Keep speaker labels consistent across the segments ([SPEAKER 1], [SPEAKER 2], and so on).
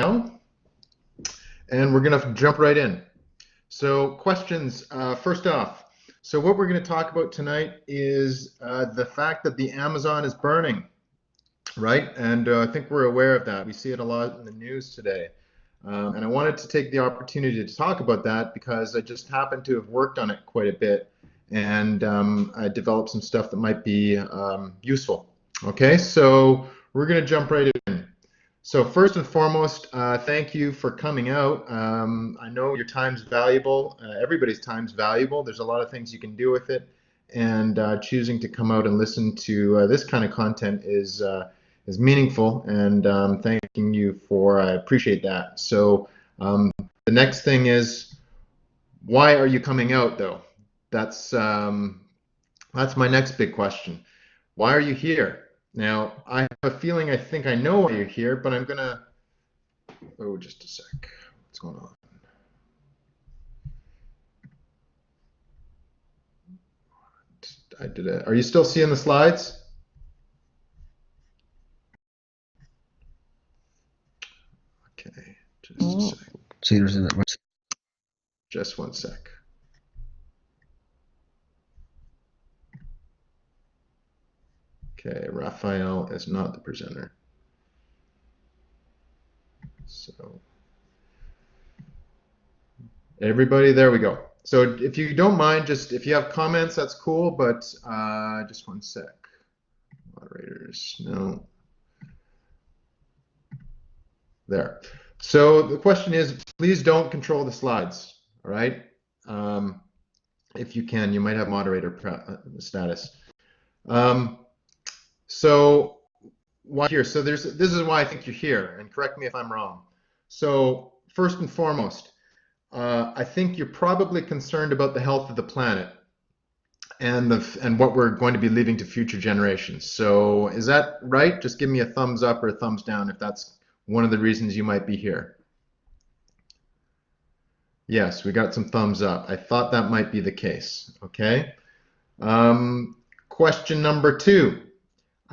[SPEAKER 1] now, and we're going to jump right in. So questions, first off. So what we're going to talk about tonight is the fact that the Amazon is burning, right? And I think we're aware of that. We see it a lot in the news today. And I wanted to take the opportunity to talk about that because I just happened to have worked on it quite a bit, and I developed some stuff that might be useful. Okay, so we're going to jump right in. So first and foremost, thank you for coming out. I know your time's valuable. Everybody's time's valuable. There's a lot of things you can do with it, and choosing to come out and listen to this kind of content is meaningful, and thanking you for, I appreciate that. So the next thing is, why are you coming out though? That's my next big question. Why are you here? Now, I have a feeling I think I know why you're here, but I'm gonna, oh, just a sec. What's going on? I did it. Are you still seeing the slides? Okay, just a sec. Just one sec. Okay, Raphael is not the presenter. So, everybody, there we go. So if you don't mind, just if you have comments, that's cool, but just one sec. Moderators, no. There. So the question is, please don't control the slides, all right? If you can, you might have moderator status. So why here? So this is why I think you're here, and correct me if I'm wrong. So first and foremost, I think you're probably concerned about the health of the planet and what we're going to be leaving to future generations. So is that right? Just give me a thumbs up or a thumbs down if that's one of the reasons you might be here. Yes, we got some thumbs up. I thought that might be the case. Okay. Question number 2.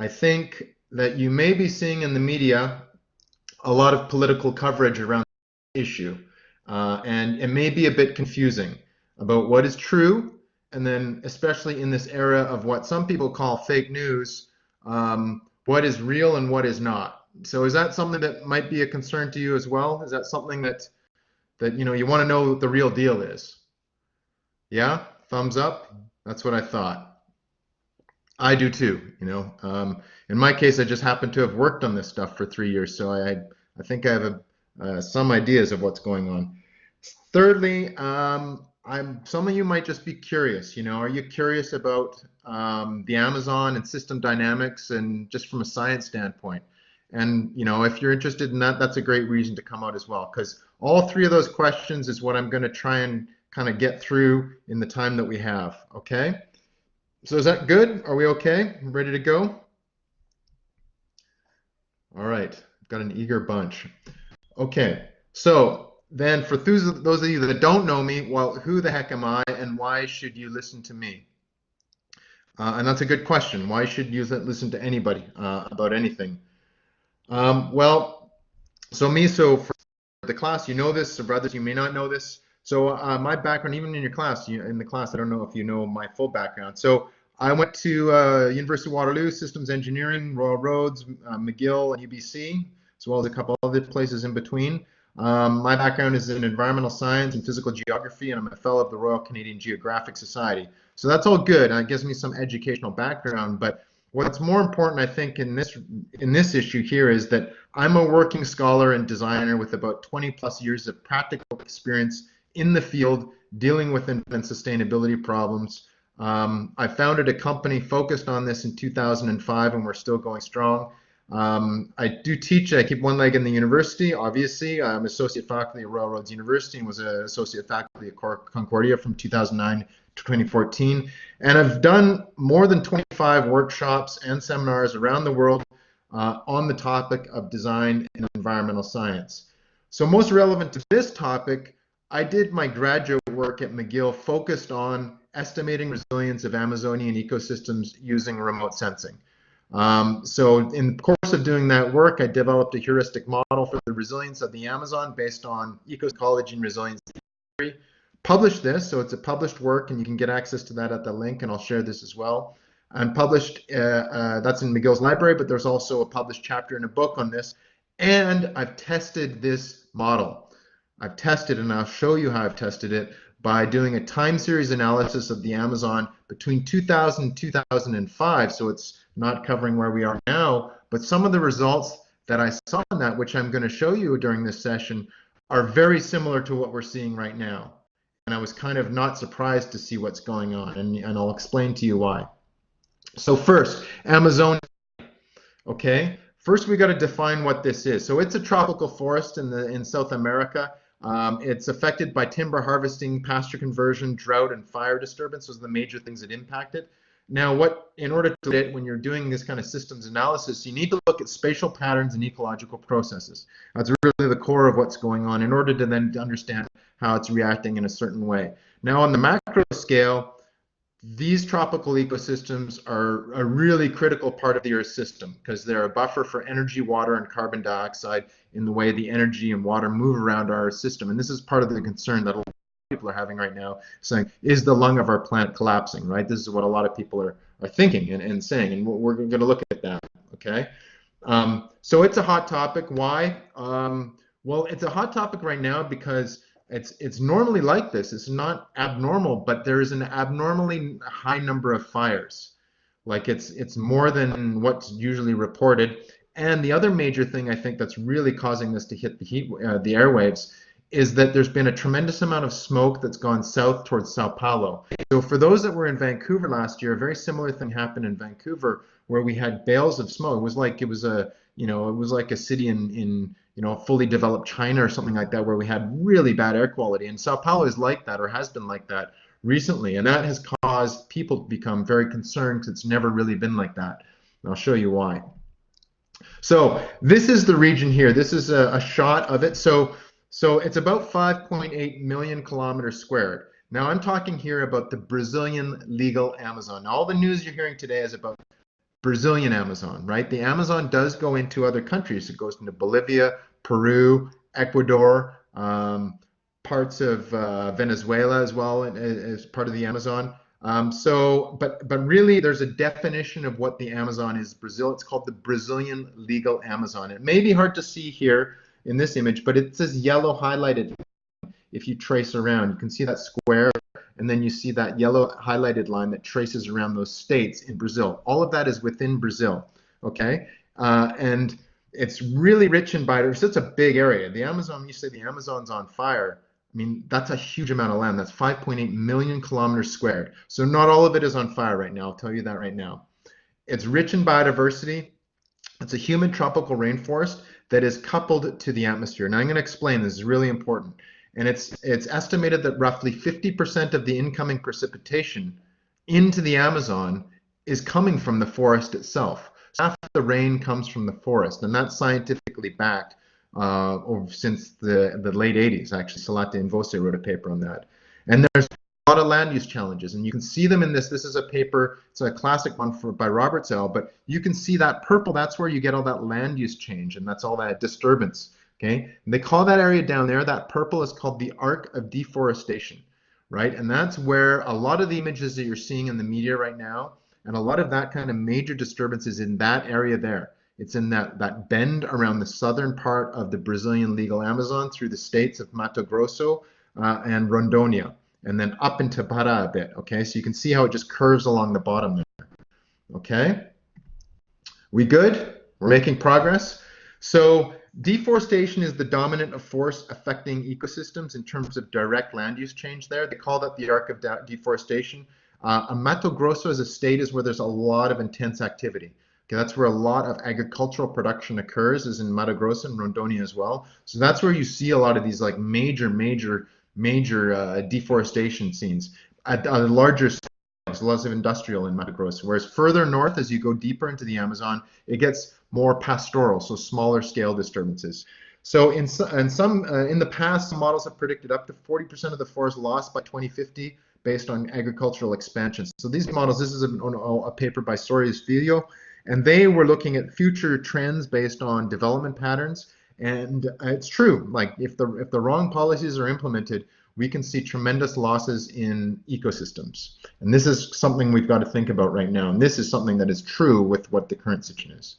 [SPEAKER 1] I think that you may be seeing in the media a lot of political coverage around the issue, and it may be a bit confusing about what is true, and then especially in this era of what some people call fake news, what is real and what is not. So is that something that might be a concern to you as well? Is that something that you know, you want to know what the real deal is? Yeah, thumbs up. That's what I thought. I do too, you know. In my case, I just happen to have worked on this stuff for 3 years, so I think I have some ideas of what's going on. Thirdly, some of you might just be curious, you know. Are you curious about the Amazon and system dynamics, and just from a science standpoint? And you know, if you're interested in that, that's a great reason to come out as well, because all 3 of those questions is what I'm going to try and kind of get through in the time that we have. Okay. So is that good? Are we okay? Ready to go? All right, got an eager bunch. Okay, so then for those of you that don't know me, well, who the heck am I and why should you listen to me? And that's a good question. Why should you listen to anybody about anything? Well, so for the class, you know this, so brothers, you may not know this. So my background, even in your class, in the class, I don't know if you know my full background. So I went to University of Waterloo, Systems Engineering, Royal Roads, McGill, and UBC, as well as a couple other places in between. My background is in environmental science and physical geography, and I'm a fellow of the Royal Canadian Geographic Society. So that's all good, and it gives me some educational background. But what's more important, I think, in this issue here is that I'm a working scholar and designer with about 20+ years of practical experience in the field dealing with and sustainability problems. I founded a company focused on this in 2005, and we're still going strong. I do teach. I keep one leg in the university, obviously. I'm associate faculty at Royal Roads University and was an associate faculty at Concordia from 2009 to 2014. And I've done more than 25 workshops and seminars around the world on the topic of design and environmental science. So most relevant to this topic, I did my graduate work at McGill focused on estimating resilience of Amazonian ecosystems using remote sensing. So in the course of doing that work, I developed a heuristic model for the resilience of the Amazon based on ecology and resilience theory. Published this, so it's a published work, and you can get access to that at the link, and I'll share this as well. And published, that's in McGill's library, but there's also a published chapter in a book on this. And I've tested this model. I've tested, and I'll show you how I've tested it by doing a time series analysis of the Amazon between 2000 and 2005. So it's not covering where we are now, but some of the results that I saw in that, which I'm going to show you during this session, are very similar to what we're seeing right now. And I was kind of not surprised to see what's going on, and I'll explain to you why. So first, Amazonia. Okay, first we got to define what this is. So it's a tropical forest in South America. It's affected by timber harvesting, pasture conversion, drought, and fire disturbance. Those are the major things that impact it. Now, in order to do it, when you're doing this kind of systems analysis, you need to look at spatial patterns and ecological processes. That's really the core of what's going on in order to then understand how it's reacting in a certain way. Now, on the macro scale, these tropical ecosystems are a really critical part of the Earth system because they're a buffer for energy, water, and carbon dioxide in the way the energy and water move around our system. And this is part of the concern that a lot of people are having right now, saying, is the lung of our planet collapsing, right? This is what a lot of people are thinking and saying, and we're going to look at that, okay? So it's a hot topic. Why? Well, it's a hot topic right now because it's normally like this. It's not abnormal, but there is an abnormally high number of fires. Like it's more than what's usually reported. And the other major thing I think that's really causing this to hit the the airwaves is that there's been a tremendous amount of smoke that's gone south towards Sao Paulo. So for those that were in Vancouver last year, a very similar thing happened in Vancouver where we had bales of smoke. It was like a city in fully developed China or something like that, where we had really bad air quality. And Sao Paulo is like that, or has been like that recently. And that has caused people to become very concerned because it's never really been like that. And I'll show you why. So this is the region here. This is a shot of it. So it's about 5.8 million kilometers squared. Now I'm talking here about the Brazilian legal Amazon. Now, all the news you're hearing today is about Brazilian Amazon, right? The Amazon does go into other countries. It goes into Bolivia, Peru, Ecuador, parts of Venezuela as well as part of the Amazon. But really there's a definition of what the Amazon is. Brazil, it's called the Brazilian legal Amazon. It may be hard to see here in this image, but it says yellow highlighted. If you trace around, you can see that square, and then you see that yellow highlighted line that traces around those states in Brazil. All of that is within Brazil, okay? And it's really rich in biodiversity. It's a big area. The Amazon, you say the Amazon's on fire, I mean, that's a huge amount of land. That's 5.8 million kilometers squared. So not all of it is on fire right now. I'll tell you that right now. It's rich in biodiversity. It's a humid tropical rainforest that is coupled to the atmosphere. Now I'm going to explain. This is really important. And it's estimated that roughly 50% of the incoming precipitation into the Amazon is coming from the forest itself. So half of the rain comes from the forest, and that's scientifically backed since the late 80s. Actually, Salate and Vose wrote a paper on that. And there's a lot of land use challenges, and you can see them in this. This is a paper, it's a classic one by Roberts et al., but you can see that purple, that's where you get all that land use change, and that's all that disturbance. Okay, and they call that area down there, that purple is called the arc of deforestation, right? And that's where a lot of the images that you're seeing in the media right now, and a lot of that kind of major disturbance is in that area there. It's in that bend around the southern part of the Brazilian legal Amazon through the states of Mato Grosso and Rondônia, and then up into Pará a bit, okay? So you can see how it just curves along the bottom there, okay? We good? We're making progress? So deforestation is the dominant force affecting ecosystems in terms of direct land use change there. They call that the arc of deforestation. Mato Grosso as a state is where there's a lot of intense activity. Okay, that's where a lot of agricultural production occurs, is in Mato Grosso and Rondônia as well. So that's where you see a lot of these like major deforestation scenes. At a larger scale, there's lots of industrial in Mato Grosso. Whereas further north, as you go deeper into the Amazon, it gets more pastoral, so smaller scale disturbances. So in the past, some models have predicted up to 40% of the forest lost by 2050 based on agricultural expansion. So these models, this is a paper by Soares Filho, And they were looking at future trends based on development patterns. And it's true, like if the wrong policies are implemented, we can see tremendous losses in ecosystems. And this is something we've got to think about right now. And this is something that is true with what the current situation is.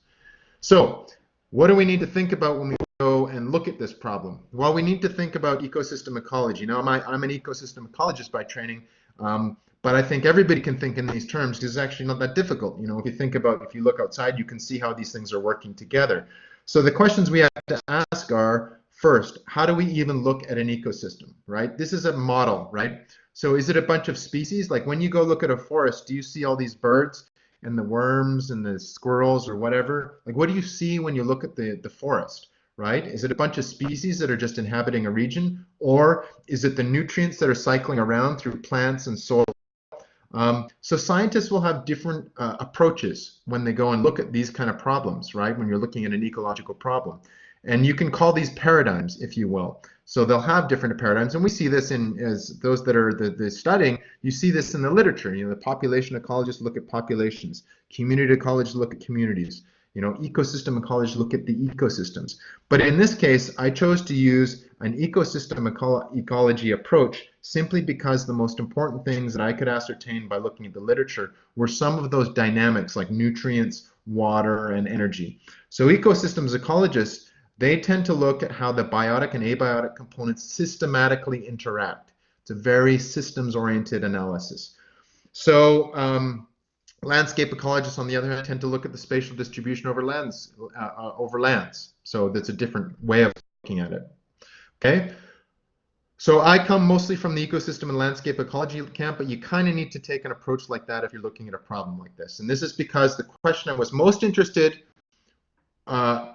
[SPEAKER 1] So what do we need to think about when we go and look at this problem? Well, we need to think about ecosystem ecology. Now, I'm an ecosystem ecologist by training, but I think everybody can think in these terms because it's actually not that difficult. You know, if you look outside, you can see how these things are working together. So the questions we have to ask are, first, how do we even look at an ecosystem, right? This is a model, right? So is it a bunch of species? Like when you go look at a forest, do you see all these birds and the worms and the squirrels or whatever? Like what do you see when you look at the forest, right? Is it a bunch of species that are just inhabiting a region? Or is it the nutrients that are cycling around through plants and soil? So scientists will have different approaches when they go and look at these kind of problems, right? When you're looking at an ecological problem. And you can call these paradigms, if you will. So they'll have different paradigms, and we see this as those that are the studying, you see this in the literature. You know, the population ecologists look at populations, community ecologists look at communities, you know, ecosystem ecologists look at the ecosystems. But in this case, I chose to use an ecosystem ecology approach simply because the most important things that I could ascertain by looking at the literature were some of those dynamics like nutrients, water, and energy. So ecosystems ecologists, they tend to look at how the biotic and abiotic components systematically interact. It's a very systems-oriented analysis. So landscape ecologists, on the other hand, tend to look at the spatial distribution over lands. So that's a different way of looking at it. Okay. So I come mostly from the ecosystem and landscape ecology camp, but you kind of need to take an approach like that if you're looking at a problem like this. And this is because the question I was most interested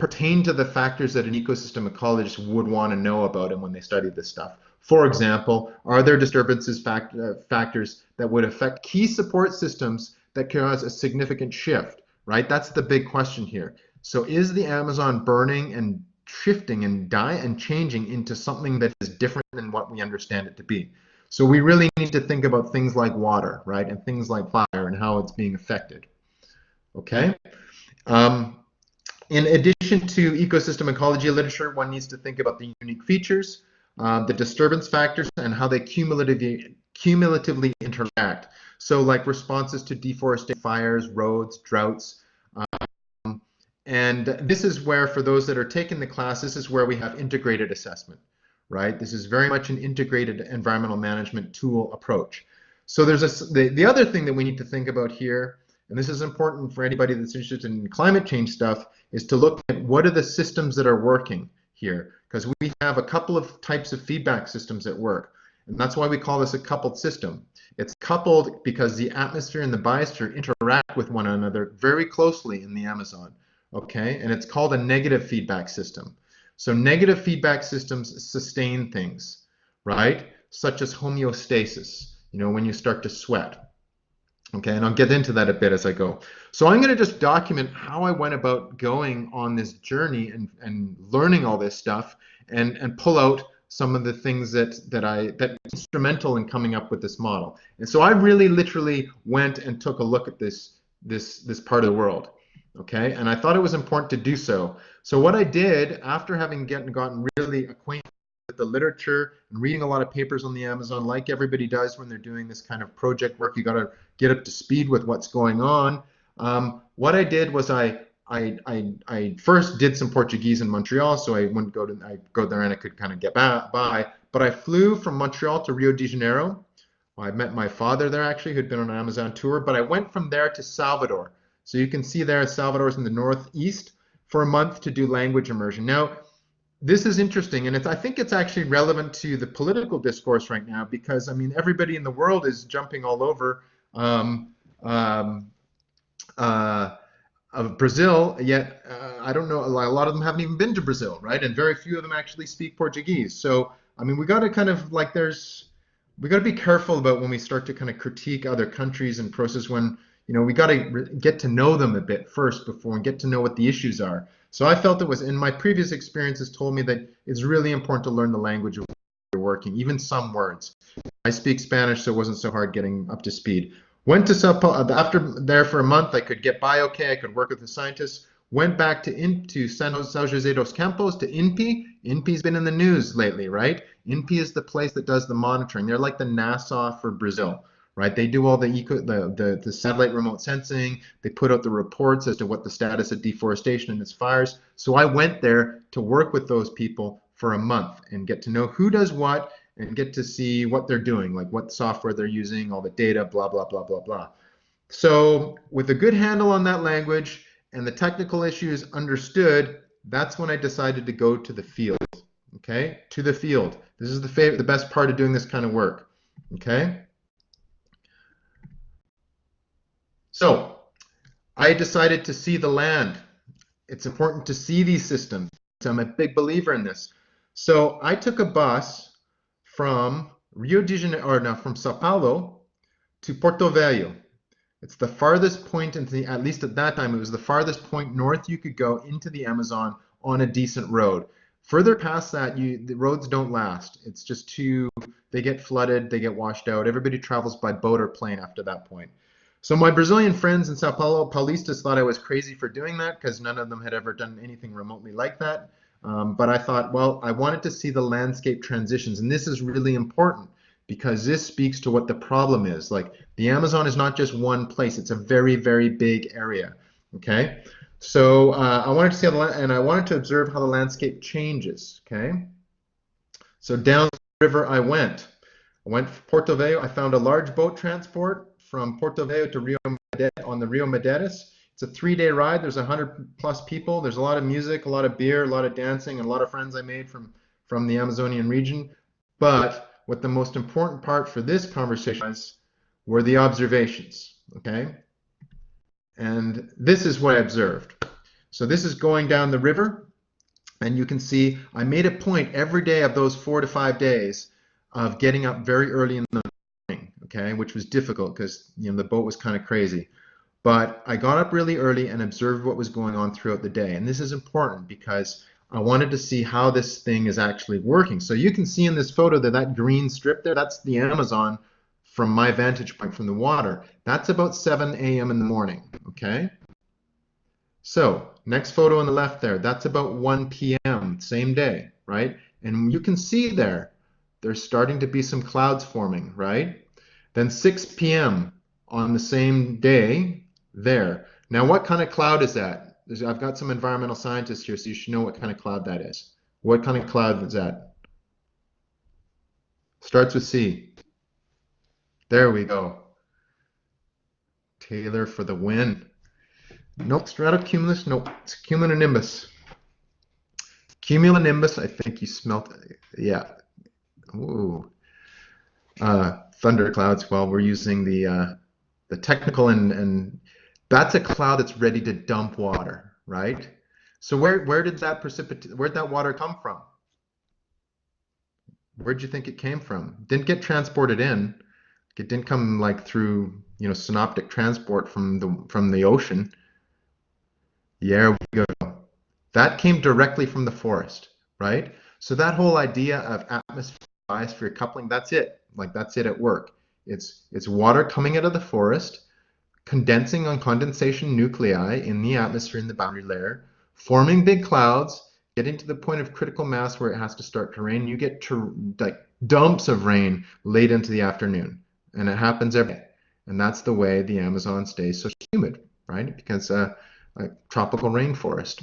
[SPEAKER 1] pertain to the factors that an ecosystem ecologist would want to know about them when they study this stuff. For example, are there disturbances factors that would affect key support systems that cause a significant shift, right? That's the big question here. So is the Amazon burning and shifting and changing into something that is different than what we understand it to be? So we really need to think about things like water, right? And things like fire and how it's being affected, okay? In addition to ecosystem ecology literature, one needs to think about the unique features, the disturbance factors, and how they cumulatively interact. So like responses to deforestation, fires, roads, droughts. And this is where, for those that are taking the class, this is where we have integrated assessment, right? This is very much an integrated environmental management tool approach. So there's the other thing that we need to think about here, and this is important for anybody that's interested in climate change stuff, is to look at what are the systems that are working here, because we have a couple of types of feedback systems at work, and that's why we call this a coupled system. It's coupled because the atmosphere and the biosphere interact with one another very closely in the Amazon, okay? And it's called a negative feedback system. So negative feedback systems sustain things, right? Such as homeostasis, you know, when you start to sweat. Okay, and I'll get into that a bit as I go. So I'm going to just document how I went about going on this journey and learning all this stuff and pull out some of the things that instrumental in coming up with this model. And so I really literally went and took a look at this part of the world. Okay, and I thought it was important to do so. So what I did after having gotten really acquainted with the literature and reading a lot of papers on the Amazon, like everybody does when they're doing this kind of project work, you got to get up to speed with what's going on. What I did was I first did some Portuguese in Montreal, so I go there and I could kind of get by. But I flew from Montreal to Rio de Janeiro. I met my father there actually, who'd been on an Amazon tour. But I went from there to Salvador. So you can see there, Salvador's in the northeast, for a month to do language immersion. Now, this is interesting, and I think it's actually relevant to the political discourse right now because, I mean, everybody in the world is jumping all over of Brazil, yet I don't know, a lot of them haven't even been to Brazil, right? And very few of them actually speak Portuguese. So, I mean, we got to kind of like we got to be careful about when we start to kind of critique other countries and process when, you know, we got to get to know them a bit first before we get to know what the issues are. So I felt it was, in my previous experiences told me that it's really important to learn the language of where you're working, even some words. I speak Spanish, so it wasn't so hard getting up to speed. Went to Sao Paulo, after there for a month, I could get by okay, I could work with the scientists. Went back to San Jose dos Campos, to INPE. INPE's been in the news lately, right? INPE is the place that does the monitoring. They're like the NASA for Brazil, right? They do all the satellite remote sensing. They put out the reports as to what the status of deforestation and its fires. So I went there to work with those people for a month and get to know who does what and get to see what they're doing, like what software they're using, all the data, blah, blah, blah, blah, blah. So with a good handle on that language and the technical issues understood, that's when I decided to go to the field, okay? To the field. This is the best part of doing this kind of work, okay? So I decided to see the land. It's important to see these systems. I'm a big believer in this. So I took a bus from Rio de Janeiro, or no, from Sao Paulo to Porto Velho. It's the farthest point into the, at least at that time, it was the farthest point north you could go into the Amazon on a decent road. Further past that, the roads don't last. It's just too, they get flooded, they get washed out. Everybody travels by boat or plane after that point. So my Brazilian friends in Sao Paulo, Paulistas, thought I was crazy for doing that because none of them had ever done anything remotely like that. But I thought, well, I wanted to see the landscape transitions, and this is really important because this speaks to what the problem is. Like, the Amazon is not just one place, it's a very, very big area, okay? So I wanted to see how and I wanted to observe how the landscape changes, okay? So down the river I went. I went to Porto Velho. I found a large boat transport from Porto Velho to Rio on the Rio Medeiros. It's a 3-day ride. There's 100+ people. There's a lot of music, a lot of beer, a lot of dancing, and a lot of friends I made from the Amazonian region. But what the most important part for this conversation was were the observations, okay? And this is what I observed. So this is going down the river, and you can see I made a point every day of those 4 to 5 days of getting up very early in the morning, okay, which was difficult because the boat was kind of crazy. But I got up really early and observed what was going on throughout the day. And this is important because I wanted to see how this thing is actually working. So you can see in this photo that green strip there, that's the Amazon from my vantage point from the water. That's about 7 a.m. in the morning, okay? So next photo on the left there, that's about 1 p.m., same day, right? And you can see there's starting to be some clouds forming, right? Then 6 p.m. on the same day, there. Now, what kind of cloud is that? I've got some environmental scientists here, so you should know what kind of cloud that is. What kind of cloud is that? Starts with C. There we go. Taylor for the win. Nope, stratocumulus. Nope, it's cumulonimbus. Cumulonimbus, I think you smelt it. Yeah. Ooh. Thunderclouds. Well, we're using the technical and that's a cloud that's ready to dump water, right? So where did that water come from? Where'd you think it came from? Didn't get transported in. It didn't come like through, synoptic transport from the ocean. Yeah, we go. That came directly from the forest, right? So that whole idea of atmosphere coupling, that's it. Like, that's it at work. It's water coming out of the forest, condensing on condensation nuclei in the atmosphere in the boundary layer, forming big clouds, getting to the point of critical mass where it has to start to rain. You get like dumps of rain late into the afternoon, and it happens every day. And that's the way the Amazon stays so humid, right? Because a tropical rainforest.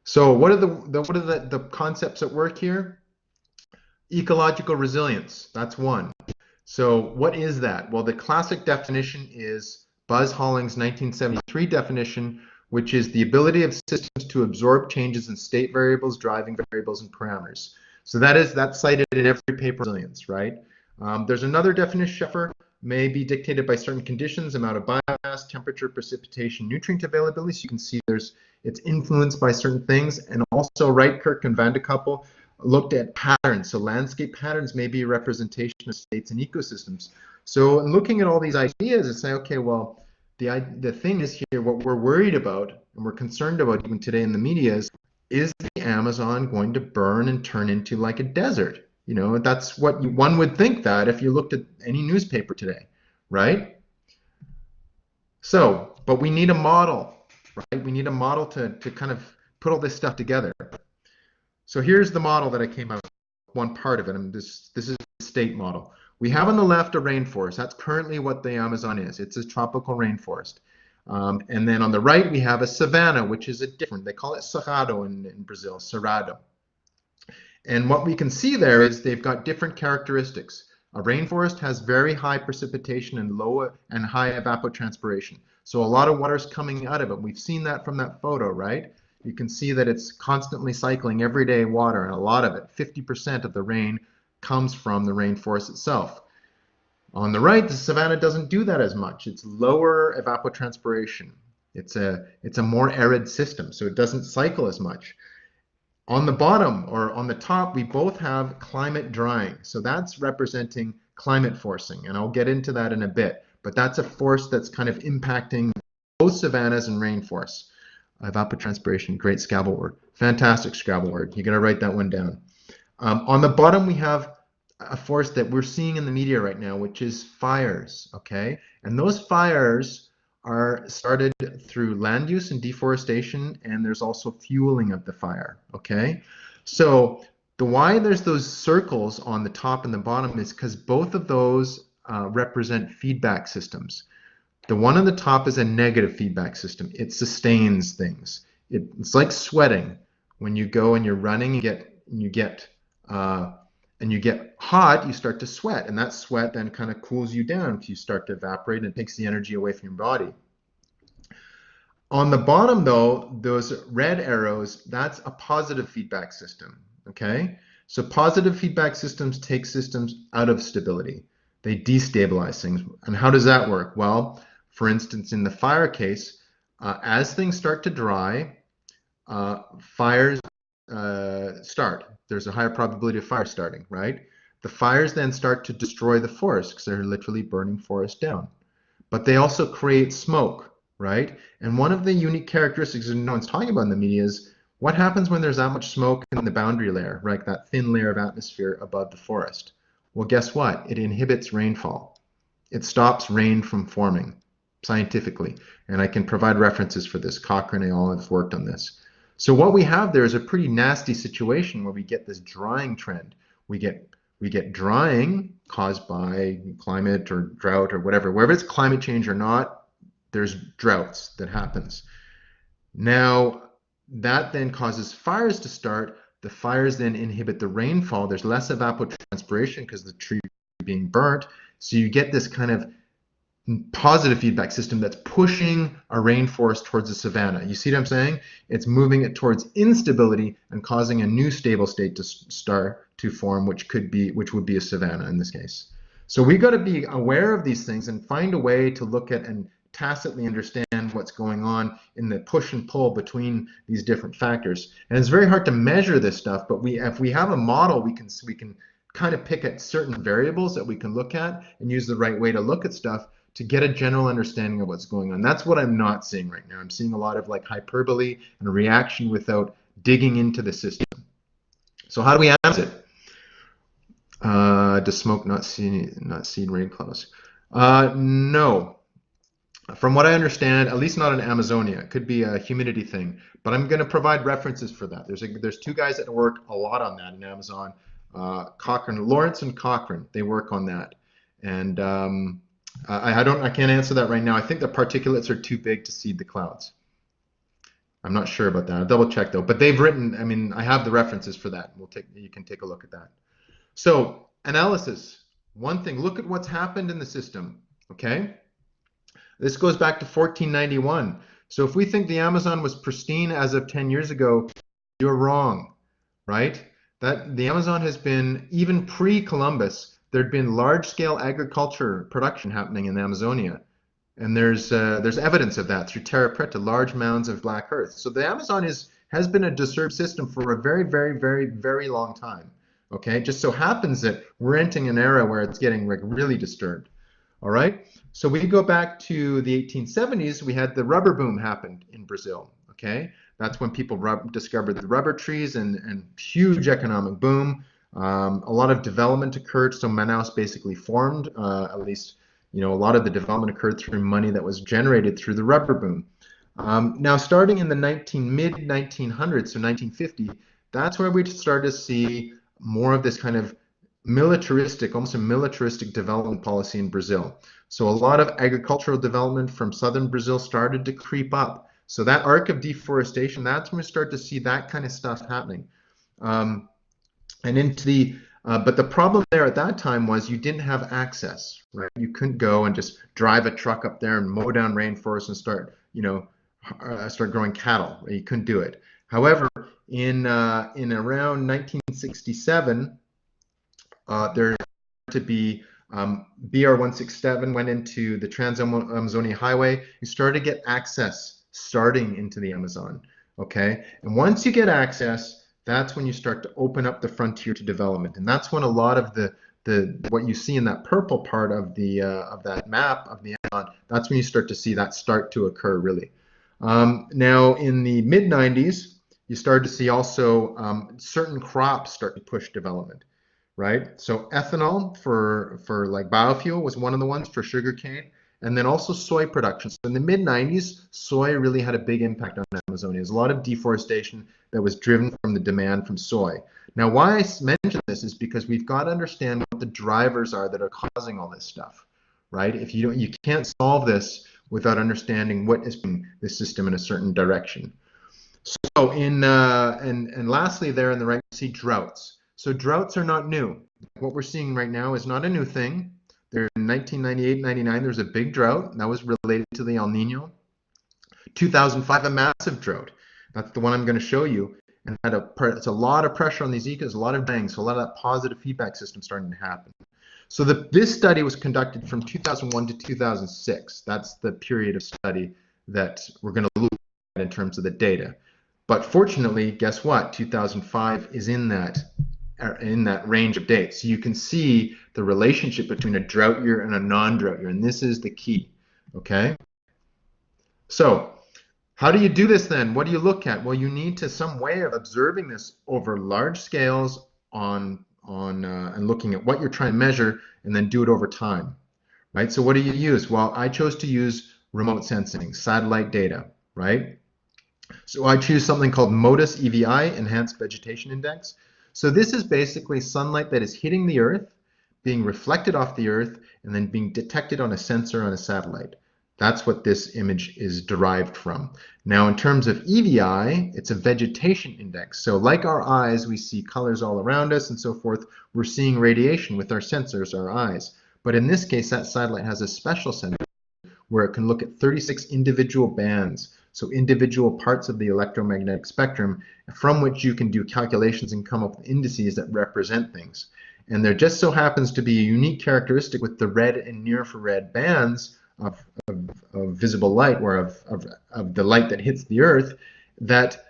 [SPEAKER 1] So what are the concepts at work here? Ecological resilience, that's one. So what is that? Well, the classic definition is Buzz Holling's 1973 definition, which is the ability of systems to absorb changes in state variables, driving variables, and parameters. So that's cited in every paper on resilience, right? There's another definition, may be dictated by certain conditions, amount of biomass, temperature, precipitation, nutrient availability. So you can see it's influenced by certain things. And also Reitkirk and Van de Koppel looked at patterns. So landscape patterns may be a representation of states and ecosystems. So in looking at all these ideas and say, okay, well, the thing is here, what we're worried about and we're concerned about even today in the media is the Amazon going to burn and turn into like a desert? That's what one would think that if you looked at any newspaper today, right? So, but we need a model, right? We need a model to kind of put all this stuff together. So here's the model that I came up with, one part of it, and this is the state model. We have on the left a rainforest. That's currently what the Amazon is. It's a tropical rainforest. And then on the right, we have a savanna, which is a different, they call it cerrado in Brazil, cerrado. And what we can see there is they've got different characteristics. A rainforest has very high precipitation and low and high evapotranspiration. So a lot of water is coming out of it. We've seen that from that photo, right? You can see that it's constantly cycling everyday water, and a lot of it, 50% of the rain, comes from the rainforest itself. On the right, the savanna doesn't do that as much. It's lower evapotranspiration. It's a more arid system, so it doesn't cycle as much. On the bottom or on the top, we both have climate drying. So that's representing climate forcing, and I'll get into that in a bit. But that's a force that's kind of impacting both savannas and rainforests. Evapotranspiration, great Scrabble word. Fantastic Scrabble word. You got to write that one down. On the bottom, we have a force that we're seeing in the media right now, which is fires, okay? And those fires are started through land use and deforestation, and there's also fueling of the fire, okay? So the why there's those circles on the top and the bottom is because both of those represent feedback systems. The one on the top is a negative feedback system. It sustains things. It's like sweating. When you go and you're running, you get hot, you start to sweat, and that sweat then kind of cools you down because you start to evaporate and it takes the energy away from your body. On the bottom, though, those red arrows, that's a positive feedback system, okay? So positive feedback systems take systems out of stability. They destabilize things. And how does that work? Well, for instance, in the fire case, as things start to dry, fires start. There's a higher probability of fire starting, right? The fires then start to destroy the forest because they're literally burning forest down. But they also create smoke, right? And one of the unique characteristics that no one's talking about in the media is what happens when there's that much smoke in the boundary layer, right? That thin layer of atmosphere above the forest. Well, guess what? It inhibits rainfall. It stops rain from forming scientifically. And I can provide references for this. Cochrane and all have worked on this. So what we have there is a pretty nasty situation where we get this drying trend. We get drying caused by climate or drought or whatever. Whether it's climate change or not, there's droughts that happens. Now, that then causes fires to start. The fires then inhibit the rainfall. There's less evapotranspiration because the tree is being burnt. So you get this kind of positive feedback system that's pushing a rainforest towards a savanna. You see what I'm saying? It's moving it towards instability and causing a new stable state to start to form, which would be a savanna in this case. So we've got to be aware of these things and find a way to look at and tacitly understand what's going on in the push and pull between these different factors. And it's very hard to measure this stuff, but if we have a model, we can kind of pick at certain variables that we can look at and use the right way to look at stuff to get a general understanding of what's going on. That's what I'm not seeing right now. I'm seeing a lot of like hyperbole and reaction without digging into the system. So how do we analyze it? Does smoke not seed rain clouds? No. From what I understand, at least not in Amazonia. It could be a humidity thing, but I'm going to provide references for that. There's two guys that work a lot on that in Amazon, Cochrane, Lawrence and Cochrane. They work on that, and I can't answer that right now. I think the particulates are too big to seed the clouds. I'm not sure about that. I'll double check though. But they've written. I mean, I have the references for that. You can take a look at that. So analysis. One thing. Look at what's happened in the system. Okay. This goes back to 1491. So if we think the Amazon was pristine as of 10 years ago, you're wrong, right? That the Amazon has been, even pre-Columbus, there'd been large-scale agriculture production happening in Amazonia. And there's evidence of that through terra preta, large mounds of black earth. So the Amazon has been a disturbed system for a very, very, very, very long time. Okay, it just so happens that we're entering an era where it's getting really disturbed. All right, so we go back to the 1870s. We had the rubber boom happened in Brazil. Okay, that's when people discovered the rubber trees and huge economic boom. A lot of development occurred. So Manaus basically formed, at least You know, a lot of the development occurred through money that was generated through the rubber boom. Now, starting in the mid-1900s, so 1950, that's where we started to see more of this kind of militaristic, almost a militaristic development policy in Brazil. So a lot of agricultural development from southern Brazil started to creep up. So that arc of deforestation, that's when we start to see that kind of stuff happening. And into the but the problem there at that time was you didn't have access, right? You couldn't go and just drive a truck up there and mow down rainforests and start, you know, start growing cattle. You couldn't do it. However, in around 1967, there to be BR-167 went into the Trans-Amazonian Highway. You started to get access starting into the Amazon, okay? And once you get access, that's when you start to open up the frontier to development. And that's when a lot of the what you see in that purple part of the of that map of the Amazon, that's when you start to see that start to occur really. Now in the mid-90s, you started to see also certain crops start to push development, right? So ethanol for like biofuel was one of the ones for sugarcane, and then also soy production. So in the mid-90s, soy really had a big impact on Amazonia. There's a lot of deforestation that was driven from the demand from soy. Now, why I mention this is because we've got to understand what the drivers are that are causing all this stuff, right? If you don't, you can't solve this without understanding what is putting the system in a certain direction. So and lastly there in the right, you see droughts. So droughts are not new. What we're seeing right now is not a new thing. There in 1998, 99, there was a big drought, and that was related to the El Nino. 2005, a massive drought. That's the one I'm going to show you. And it's a lot of pressure on these ecos, a lot of bangs, so a lot of that positive feedback system starting to happen. So this study was conducted from 2001 to 2006. That's the period of study that we're going to look at in terms of the data. But fortunately, guess what? 2005 is in that range of dates. So you can see the relationship between a drought year and a non-drought year, and this is the key, okay? So how do you do this then? What do you look at? Well, you need to some way of observing this over large scales and looking at what you're trying to measure and then do it over time, right? So what do you use? Well, I chose to use remote sensing, satellite data, right? So I choose something called MODIS EVI, Enhanced Vegetation Index. So this is basically sunlight that is hitting the Earth, being reflected off the Earth, and then being detected on a sensor on a satellite. That's what this image is derived from. Now, in terms of EVI, it's a vegetation index. So like our eyes, we see colors all around us and so forth. We're seeing radiation with our sensors, our eyes. But in this case, that satellite has a special sensor where it can look at 36 individual bands. So individual parts of the electromagnetic spectrum from which you can do calculations and come up with indices that represent things. And there just so happens to be a unique characteristic with the red and near-infrared bands of visible light, or of the light that hits the Earth, that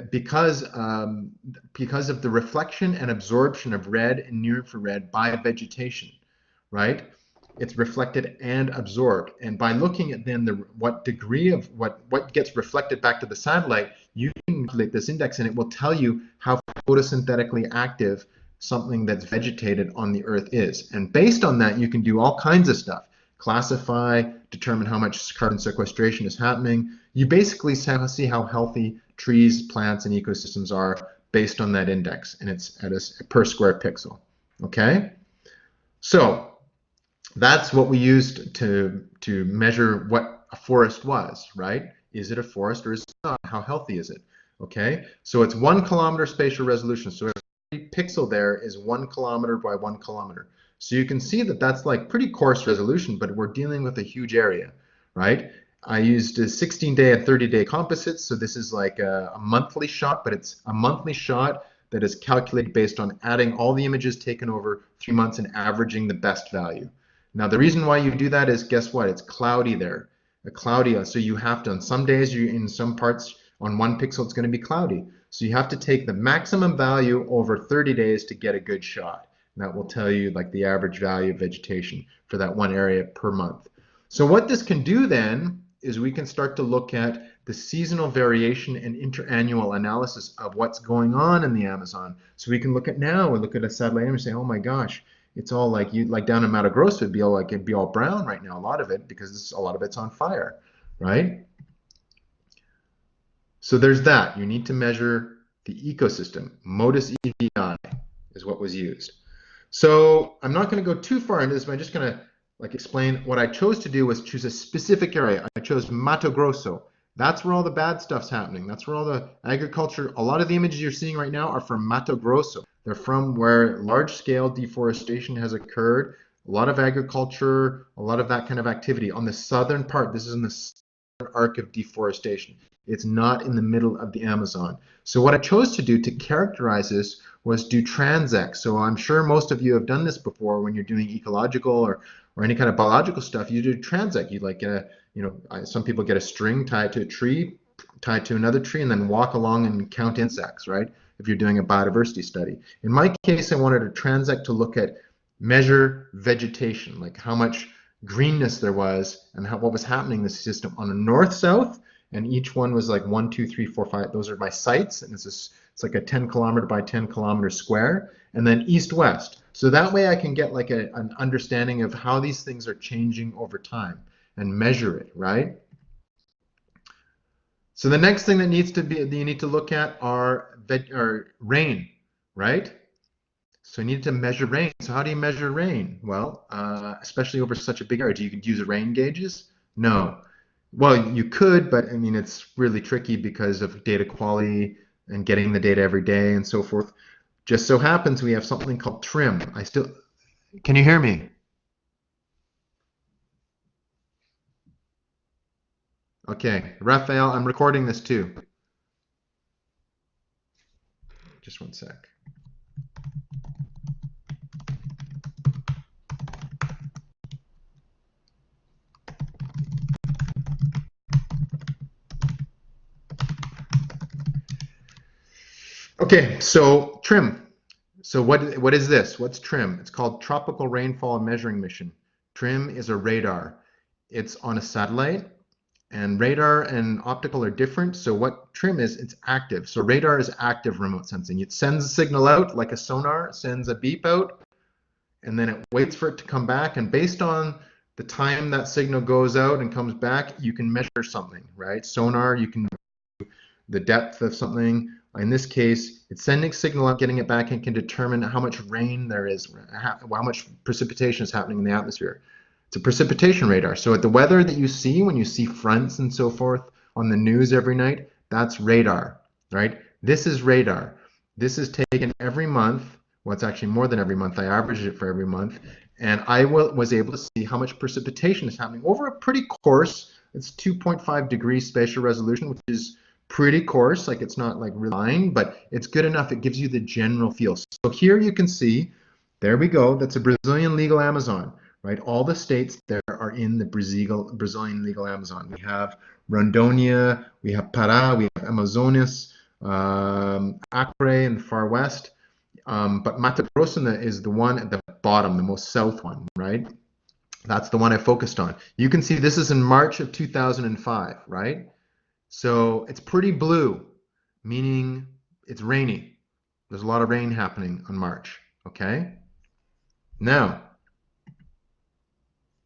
[SPEAKER 1] because of the reflection and absorption of red and near-infrared by vegetation, right? It's reflected and absorbed. And by looking at then what degree of what gets reflected back to the satellite, you can calculate this index, and it will tell you how photosynthetically active something that's vegetated on the Earth is. And based on that, you can do all kinds of stuff. Classify, determine how much carbon sequestration is happening. You basically see how healthy trees, plants, and ecosystems are based on that index, and it's at a per square pixel. Okay? So that's what we used to measure what a forest was, right? Is it a forest or is it not? How healthy is it? Okay, so it's 1 kilometer spatial resolution. So every pixel there is 1 kilometer by 1 kilometer. So you can see that that's like pretty coarse resolution, but we're dealing with a huge area, right? I used a 16-day and 30-day composites. So this is like a monthly shot, but it's a monthly shot that is calculated based on adding all the images taken over 3 months and averaging the best value. Now, the reason why you do that is, guess what? It's cloudy there. So you have to, on some days, in some parts, on 1 pixel, it's going to be cloudy. So you have to take the maximum value over 30 days to get a good shot. And that will tell you like the average value of vegetation for that one area per month. So what this can do then is we can start to look at the seasonal variation and interannual analysis of what's going on in the Amazon. So we can look at now and look at a satellite image and say, oh my gosh, it's all like you like down in Mato Grosso, it'd be all like it'd be all brown right now, a lot of it, because a lot of it's on fire, right? So there's that. You need to measure the ecosystem. Modus EVI is what was used. So I'm not going to go too far into this, but I'm just going to like explain what I chose to do was choose a specific area. I chose Mato Grosso. That's where all the bad stuff's happening. That's where all the agriculture, a lot of the images you're seeing right now are from Mato Grosso. They're from where large-scale deforestation has occurred, a lot of agriculture, a lot of that kind of activity on the southern part. This is in the southern arc of deforestation. It's not in the middle of the Amazon. So what I chose to do to characterize this was do transects. So I'm sure most of you have done this before when you're doing ecological or any kind of biological stuff. You do transect. You like get a, you know, some people get a string tied to a tree, tied to another tree, and then walk along and count insects, right? If you're doing a biodiversity study. In my case, I wanted a transect to look at measure vegetation, like how much greenness there was and what was happening in the system on a north-south, and each one was like 1, 2, 3, 4, 5. Those are my sites, and it's like a 10 kilometer by 10 kilometer square, and then east-west. So that way I can get like an understanding of how these things are changing over time and measure it, right? So the next thing that you need to look at are rain, right? So you need to measure rain. So how do you measure rain? Well, especially over such a big area, you could use rain gauges? No. Well, you could, but I mean, it's really tricky because of data quality and getting the data every day and so forth. Just so happens we have something called TRIM. Can you hear me? Okay, Raphael, I'm recording this too. Just one sec. Okay, so TRIM. So what is this? What's TRIM? It's called Tropical Rainfall Measuring Mission. TRIM is a radar. It's on a satellite, and radar and optical are different. So what TRIM is, it's active. So radar is active remote sensing. It sends a signal out like a sonar, sends a beep out, and then it waits for it to come back. And based on the time that signal goes out and comes back, you can measure something, right? Sonar, you can the depth of something. In this case, it's sending signal out, getting it back, and can determine how much rain there is, how much precipitation is happening in the atmosphere. It's a precipitation radar. So at the weather that you see when you see fronts and so forth on the news every night, that's radar, right? This is radar. This is taken every month. Well, it's actually more than every month. I averaged it for every month. And I was able to see how much precipitation is happening over a pretty coarse, it's 2.5 degrees spatial resolution, which is pretty coarse, like it's not like refined, but it's good enough. It gives you the general feel. So here you can see, there we go. That's a Brazilian legal Amazon, right? All the states there are in the Brazilian legal Amazon. We have Rondônia, we have Pará, we have Amazonas, Acre in the far west. But Mato Grosso is the one at the bottom, the most south one, right? That's the one I focused on. You can see this is in March of 2005, right? So it's pretty blue, meaning it's rainy. There's a lot of rain happening on March, okay? Now,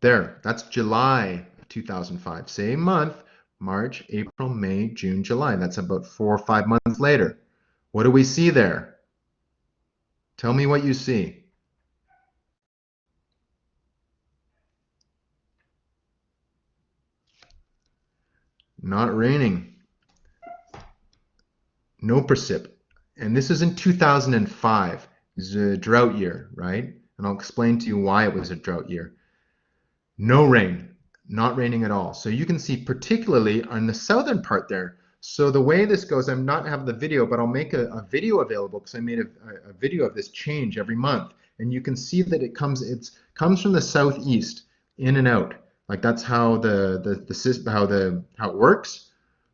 [SPEAKER 1] there, that's July of 2005. Same month, March, April, May, June, July. That's about 4 or 5 months later. What do we see there? Tell me what you see. Not raining. No precip. And this is in 2005. This is a drought year, right? And I'll explain to you why it was a drought year. No rain, not raining at all. So you can see particularly on the southern part there. So the way this goes, I'm not having the video, but I'll make a video available because I made a video of this change every month. And you can see that it comes from the southeast in and out. Like that's how how it works.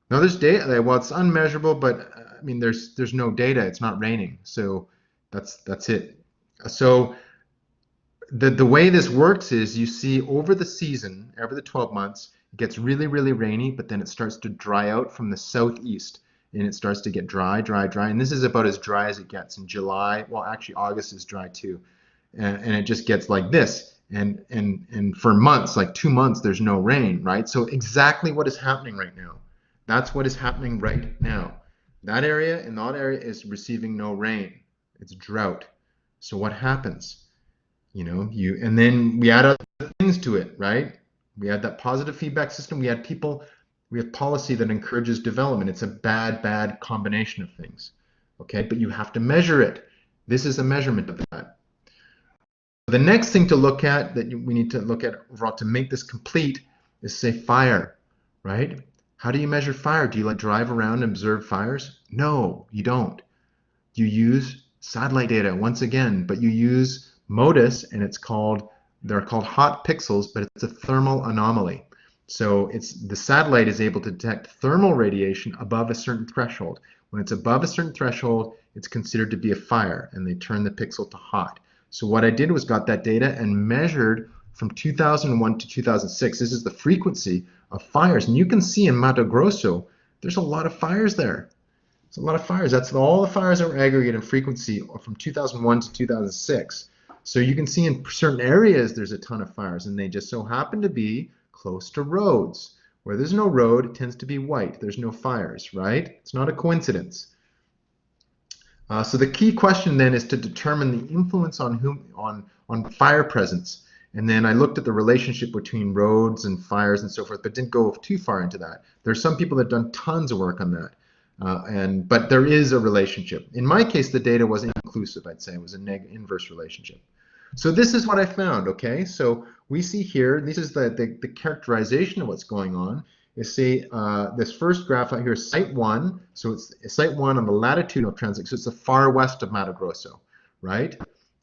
[SPEAKER 1] Now there's data. Well, it's unmeasurable, but I mean there's no data. It's not raining, so that's it. So the way this works is you see over the season, over the 12 months, it gets really, really rainy, but then it starts to dry out from the southeast and it starts to get dry, dry, dry. And this is about as dry as it gets in July. Well, actually August is dry too. and it just gets like this. And for months, like 2 months, there's no rain, right? So exactly what is happening right now. That's what is happening right now. That area and that area is receiving no rain. It's drought. So what happens? And then we add other things to it, right? We add that positive feedback system. We have policy that encourages development. It's a bad combination of things. Okay, but you have to measure it. This is a measurement of that. The next thing to look at that we need to look at overall to make this complete is, say, fire, right? How do you measure fire? Do you like drive around and observe fires? No, you don't. You use satellite data once again, but you use MODIS, and they're called hot pixels, but it's a thermal anomaly. So the satellite is able to detect thermal radiation above a certain threshold. When it's above a certain threshold, it's considered to be a fire, and they turn the pixel to hot. So what I did was got that data and measured from 2001 to 2006. This is the frequency of fires, and you can see in Mato Grosso, there's a lot of fires there. It's a lot of fires. That's all the fires that were aggregated in frequency from 2001 to 2006. So you can see in certain areas there's a ton of fires, and they just so happen to be close to roads. Where there's no road, it tends to be white. There's no fires, right? It's not a coincidence. So the key question then is to determine the influence on fire presence. And then I looked at the relationship between roads and fires and so forth, but didn't go too far into that. There are some people that have done tons of work on that. But there is a relationship. In my case, the data was inclusive, I'd say. It was an inverse relationship. So this is what I found, okay? So we see here, this is the characterization of what's going on. You see this first graph out here is Site 1. So it's Site 1 on the latitudinal transit. So it's the far west of Mato Grosso, right?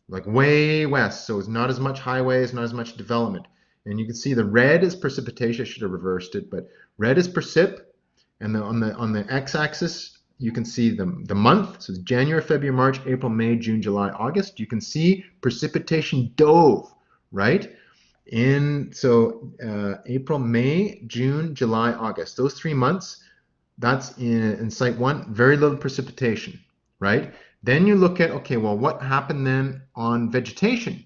[SPEAKER 1] Like way west. So it's not as much highways, not as much development. And you can see the red is precipitation. I should have reversed it, but red is precip. And on the x-axis, you can see the month. So it's January, February, March, April, May, June, July, August. You can see precipitation dove, right? April, May, June, July, August. Those 3 months, that's in Site 1, very little precipitation, right? Then you look at, okay, well, what happened then on vegetation,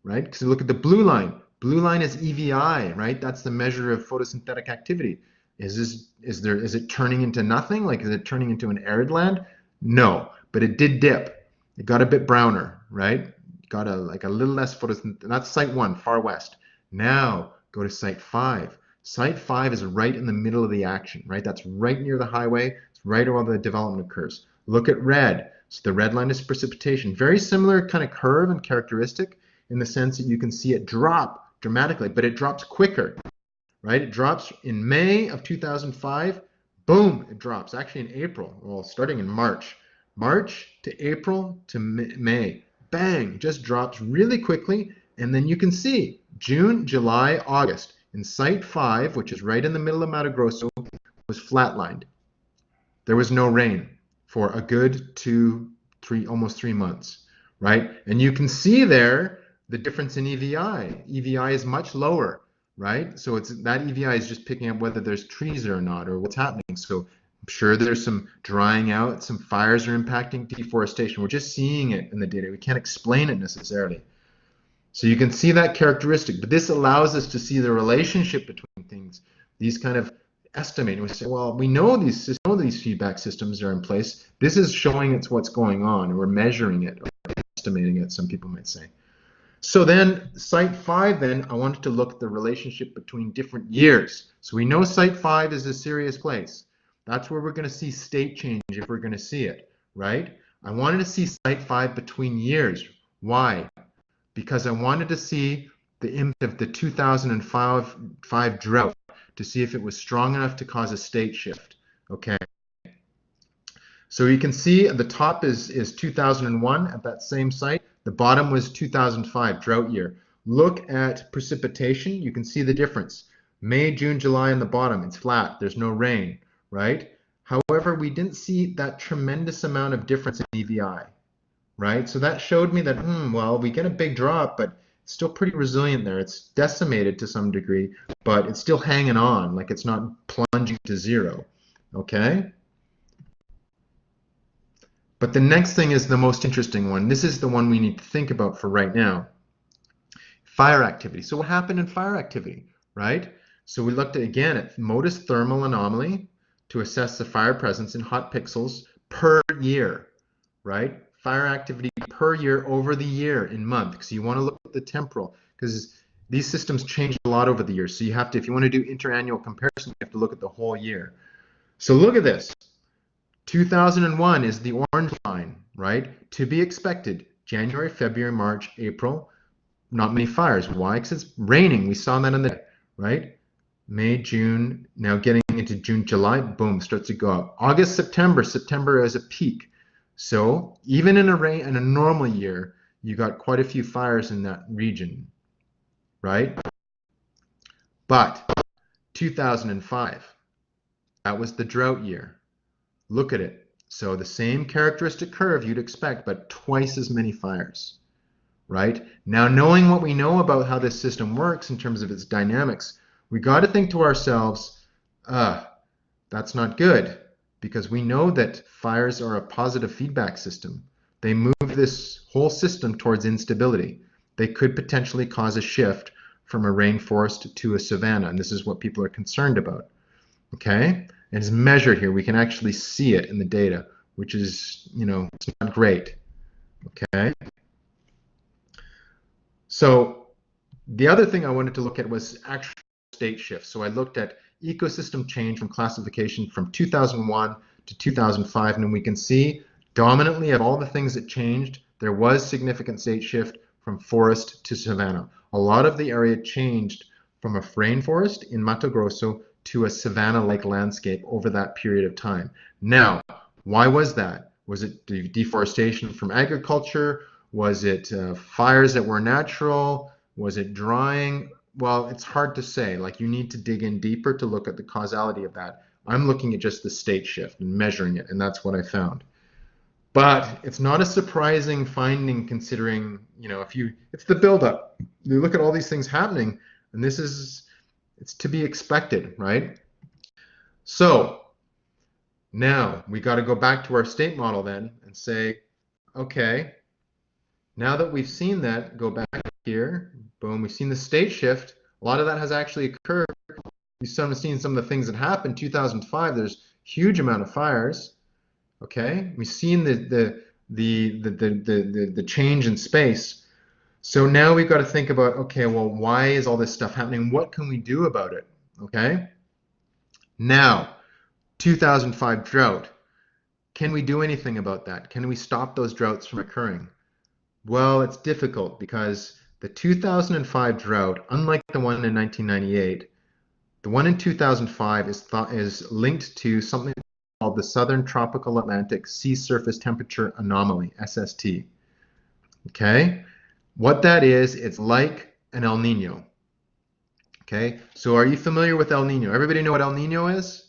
[SPEAKER 1] right? Because you look at the blue line. Blue line is EVI, right? That's the measure of photosynthetic activity. Is it turning into nothing? Like, is it turning into an arid land? No, but it did dip. It got a bit browner, right? Got a little less photosynthetic. That's Site 1, far west. Now go to Site 5. Site 5 is right in the middle of the action, right? That's right near the highway. It's right where the development occurs. Look at red. So the red line is precipitation. Very similar kind of curve and characteristic in the sense that you can see it drop dramatically, but it drops quicker. Right? It drops in May of 2005. Boom, it drops. Actually in April, well, starting in March. March to April to May. Bang, it just drops really quickly. And then you can see June, July, August. In Site 5, which is right in the middle of Mato Grosso, was flatlined. There was no rain for a good almost 3 months. Right? And you can see there the difference in EVI. EVI is much lower. Right? So that EVI is just picking up whether there's trees there or not, or what's happening. So I'm sure there's some drying out, some fires are impacting deforestation. We're just seeing it in the data. We can't explain it necessarily. So you can see that characteristic, but this allows us to see the relationship between things, these kind of estimating. We say, well, we know these feedback systems are in place. This is showing us what's going on, and we're measuring it, or estimating it, some people might say. So then Site 5, then I wanted to look at the relationship between different years. So we know Site 5 is a serious place. That's where we're going to see state change if we're going to see it, right? I wanted to see Site 5 between years. Why? Because I wanted to see the impact of the 2005 drought to see if it was strong enough to cause a state shift. Okay. So you can see at the top is 2001 at that same site. The bottom was 2005, drought year. Look at precipitation. You can see the difference. May, June, July on the bottom, it's flat. There's no rain, right? However, we didn't see that tremendous amount of difference in EVI, right? So that showed me that, well, we get a big drop, but it's still pretty resilient there. It's decimated to some degree, but it's still hanging on, like it's not plunging to zero, okay? But the next thing is the most interesting one. This is the one we need to think about for right now. Fire activity. So what happened in fire activity, right? So we looked again at modus thermal anomaly to assess the fire presence in hot pixels per year, right? Fire activity per year over the year in month. So you want to look at the temporal because these systems change a lot over the years. So you have to, if you want to do interannual comparison, you have to look at the whole year. So look at this. 2001 is the orange line, right? To be expected, January, February, March, April, not many fires. Why? Because it's raining. We saw that in the day, right? May, June, now getting into June, July, boom, starts to go up. August, September is a peak. So even in a normal year, you got quite a few fires in that region, right? But 2005, that was the drought year. Look at it. So the same characteristic curve you'd expect, but twice as many fires, right? Now, knowing what we know about how this system works in terms of its dynamics, we got to think to ourselves, that's not good, because we know that fires are a positive feedback system. They move this whole system towards instability. They could potentially cause a shift from a rainforest to a savanna, and this is what people are concerned about. Okay? And it's measured here. We can actually see it in the data, which is, it's not great. Okay? So the other thing I wanted to look at was actual state shifts. So I looked at ecosystem change from classification from 2001 to 2005, and we can see dominantly of all the things that changed, there was significant state shift from forest to savanna. A lot of the area changed from a rainforest in Mato Grosso to a savanna-like landscape over that period of time. Now, why was that? Was it deforestation from agriculture? Was it fires that were natural? Was it drying? Well, it's hard to say. Like, you need to dig in deeper to look at the causality of that. I'm looking at just the state shift and measuring it, and that's what I found. But it's not a surprising finding considering, it's the buildup. You look at all these things happening, and it's to be expected, right? So now we got to go back to our state model then and say, okay, now that we've seen that, go back here, boom, we've seen the state shift. A lot of that has actually occurred. We've seen some of the things that happened. 2005, there's huge amount of fires. Okay, we've seen the change in space. So now we've got to think about, okay, well, why is all this stuff happening? What can we do about it? Okay. Now, 2005 drought. Can we do anything about that? Can we stop those droughts from occurring? Well, it's difficult because the 2005 drought, unlike the one in 1998, the one in 2005 is linked to something called the Southern Tropical Atlantic Sea Surface Temperature Anomaly, SST. Okay? What that is, it's like an El Nino. Okay? So are you familiar with El Nino? Everybody know what El Nino is?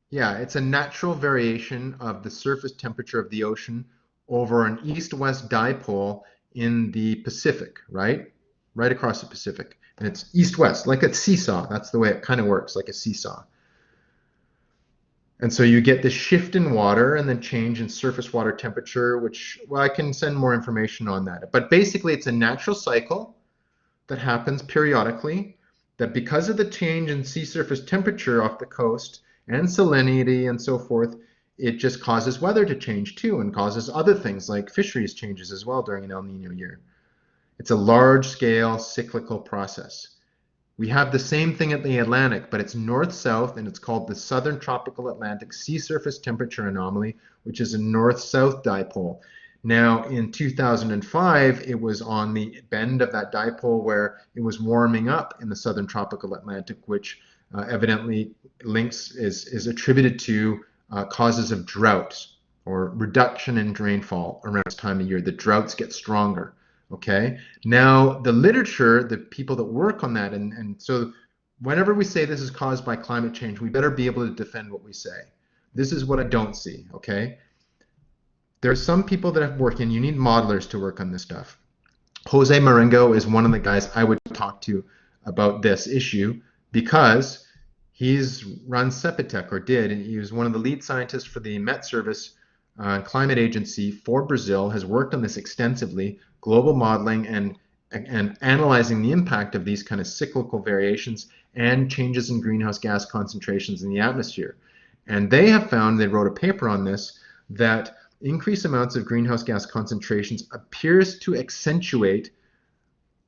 [SPEAKER 1] Yeah, it's a natural variation of the surface temperature of the ocean over an east-west dipole in the Pacific, right? Right across the Pacific. And it's east-west, like a seesaw. That's the way it kind of works, like a seesaw. And so you get this shift in water and then change in surface water temperature, which, well, I can send more information on that. But basically, it's a natural cycle that happens periodically, that because of the change in sea surface temperature off the coast and salinity and so forth, it just causes weather to change too and causes other things like fisheries changes as well during an El Nino year. It's a large-scale cyclical process. We have the same thing at the Atlantic, but it's north-south, and it's called the Southern Tropical Atlantic Sea Surface Temperature Anomaly, which is a north-south dipole. Now, in 2005, it was on the bend of that dipole where it was warming up in the Southern Tropical Atlantic, which evidently is attributed to causes of droughts or reduction in rainfall around this time of year. The droughts get stronger. Okay, now the literature, the people that work on that, and so whenever we say this is caused by climate change, we better be able to defend what we say. This is what I don't see, okay? There are some people that have worked, and you need modelers to work on this stuff. Jose Marengo is one of the guys I would talk to about this issue because He's run Sepitec, or did, and he was one of the lead scientists for the Met Service Climate Agency for Brazil, has worked on this extensively, global modeling and analyzing the impact of these kind of cyclical variations and changes in greenhouse gas concentrations in the atmosphere. And they have found, they wrote a paper on this, that increased amounts of greenhouse gas concentrations appears to accentuate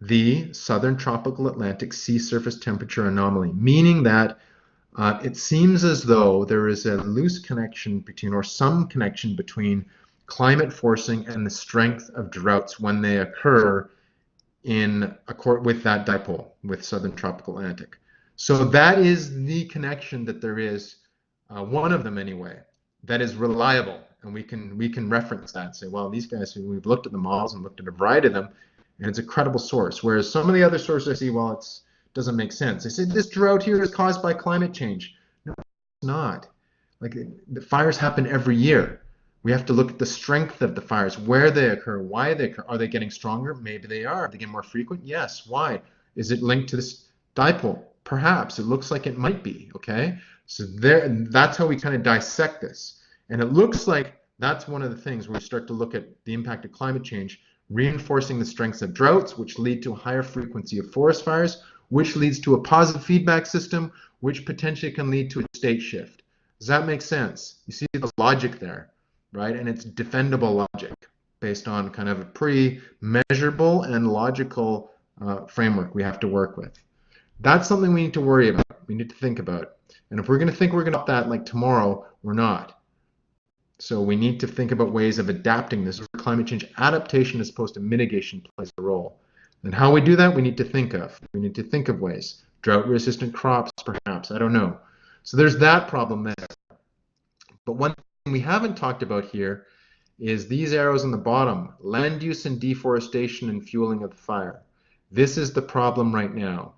[SPEAKER 1] the southern tropical Atlantic sea surface temperature anomaly, meaning that it seems as though there is a loose connection between, or some connection between, climate forcing and the strength of droughts when they occur in accord with that dipole, with southern tropical Atlantic. So that is the connection that there is, one of them anyway, that is reliable, and we can reference that and say, well, these guys, we've looked at the models and looked at a variety of them, and it's a credible source. Whereas some of the other sources I see, well, it doesn't make sense. They say this drought here is caused by climate change. No, it's not. Like, the fires happen every year. We have to look at the strength of the fires, where they occur, why they occur. Are they getting stronger? Maybe they are. Are they getting more frequent? Yes. Why? Is it linked to this dipole? Perhaps. It looks like it might be. Okay. So that's how we kind of dissect this. And it looks like that's one of the things where we start to look at the impact of climate change, reinforcing the strengths of droughts, which lead to a higher frequency of forest fires, which leads to a positive feedback system, which potentially can lead to a state shift. Does that make sense? You see the logic there, right? And it's defendable logic based on kind of a pretty measurable and logical framework we have to work with. That's something we need to worry about. We need to think about. And if we're going to think we're going to stop that like tomorrow, we're not. So we need to think about ways of adapting this. Climate change adaptation as opposed to mitigation plays a role. And how we do that, we need to think of. We need to think of ways. Drought-resistant crops, perhaps. I don't know. So there's that problem there. But one thing we haven't talked about here is these arrows on the bottom: land use and deforestation and fueling of the fire. This is the problem right now.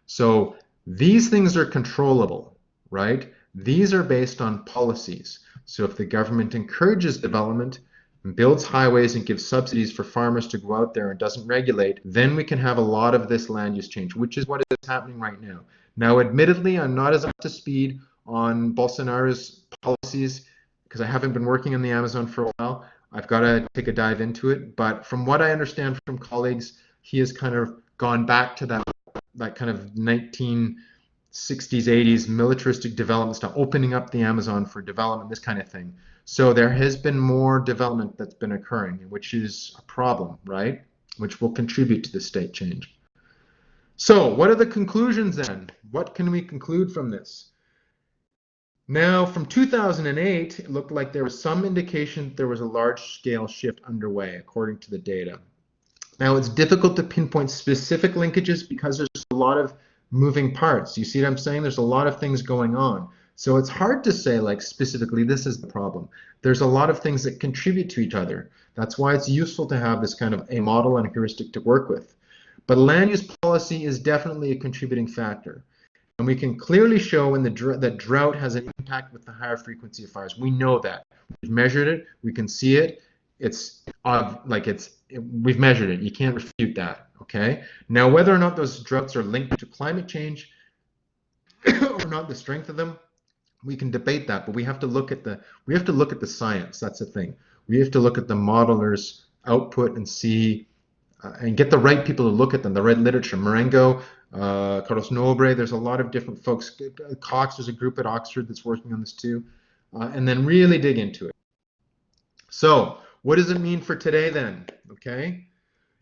[SPEAKER 1] So these things are controllable, right? These are based on policies. So if the government encourages development and builds highways and gives subsidies for farmers to go out there and doesn't regulate, then we can have a lot of this land use change, which is what is happening right now. Now, admittedly, I'm not as up to speed on Bolsonaro's policies because I haven't been working in the Amazon for a while. I've got to take a dive into it. But from what I understand from colleagues, he has kind of gone back to that kind of 1960s, 80s militaristic development stuff, opening up the Amazon for development, this kind of thing. So there has been more development that's been occurring, which is a problem, right? Which will contribute to the state change. So what are the conclusions then? What can we conclude from this? Now, from 2008, it looked like there was some indication that there was a large-scale shift underway, according to the data. Now, it's difficult to pinpoint specific linkages because there's a lot of moving parts. You see what I'm saying? There's a lot of things going on. So it's hard to say, like, specifically, this is the problem. There's a lot of things that contribute to each other. That's why it's useful to have this kind of a model and a heuristic to work with. But land use policy is definitely a contributing factor. And we can clearly show that drought has an impact with the higher frequency of fires. We know that. We've measured it. We can see it. We've measured it. You can't refute that. Okay. Now, whether or not those droughts are linked to climate change or not, the strength of them, we can debate that. But we have to look at the science. That's the thing. We have to look at the modelers' output and see and get the right people to look at them. The right literature. Marengo, Carlos Nobre. There's a lot of different folks. Cox, there's a group at Oxford that's working on this too, and then really dig into it. So, what does it mean for today then? Okay,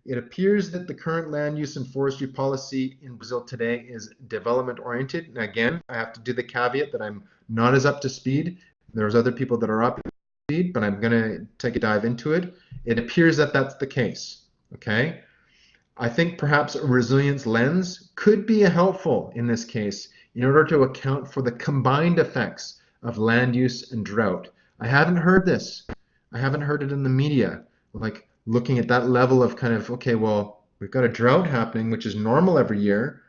[SPEAKER 1] it appears that the current land use and forestry policy in Brazil today is development oriented. And again, I have to do the caveat that I'm not as up to speed. There's other people that are up to speed, but I'm going to take a dive into it. It appears that that's the case. Okay, I think perhaps a resilience lens could be helpful in this case in order to account for the combined effects of land use and drought. I haven't heard this. I haven't heard it in the media, like looking at that level of kind of, okay, well, we've got a drought happening, which is normal every year,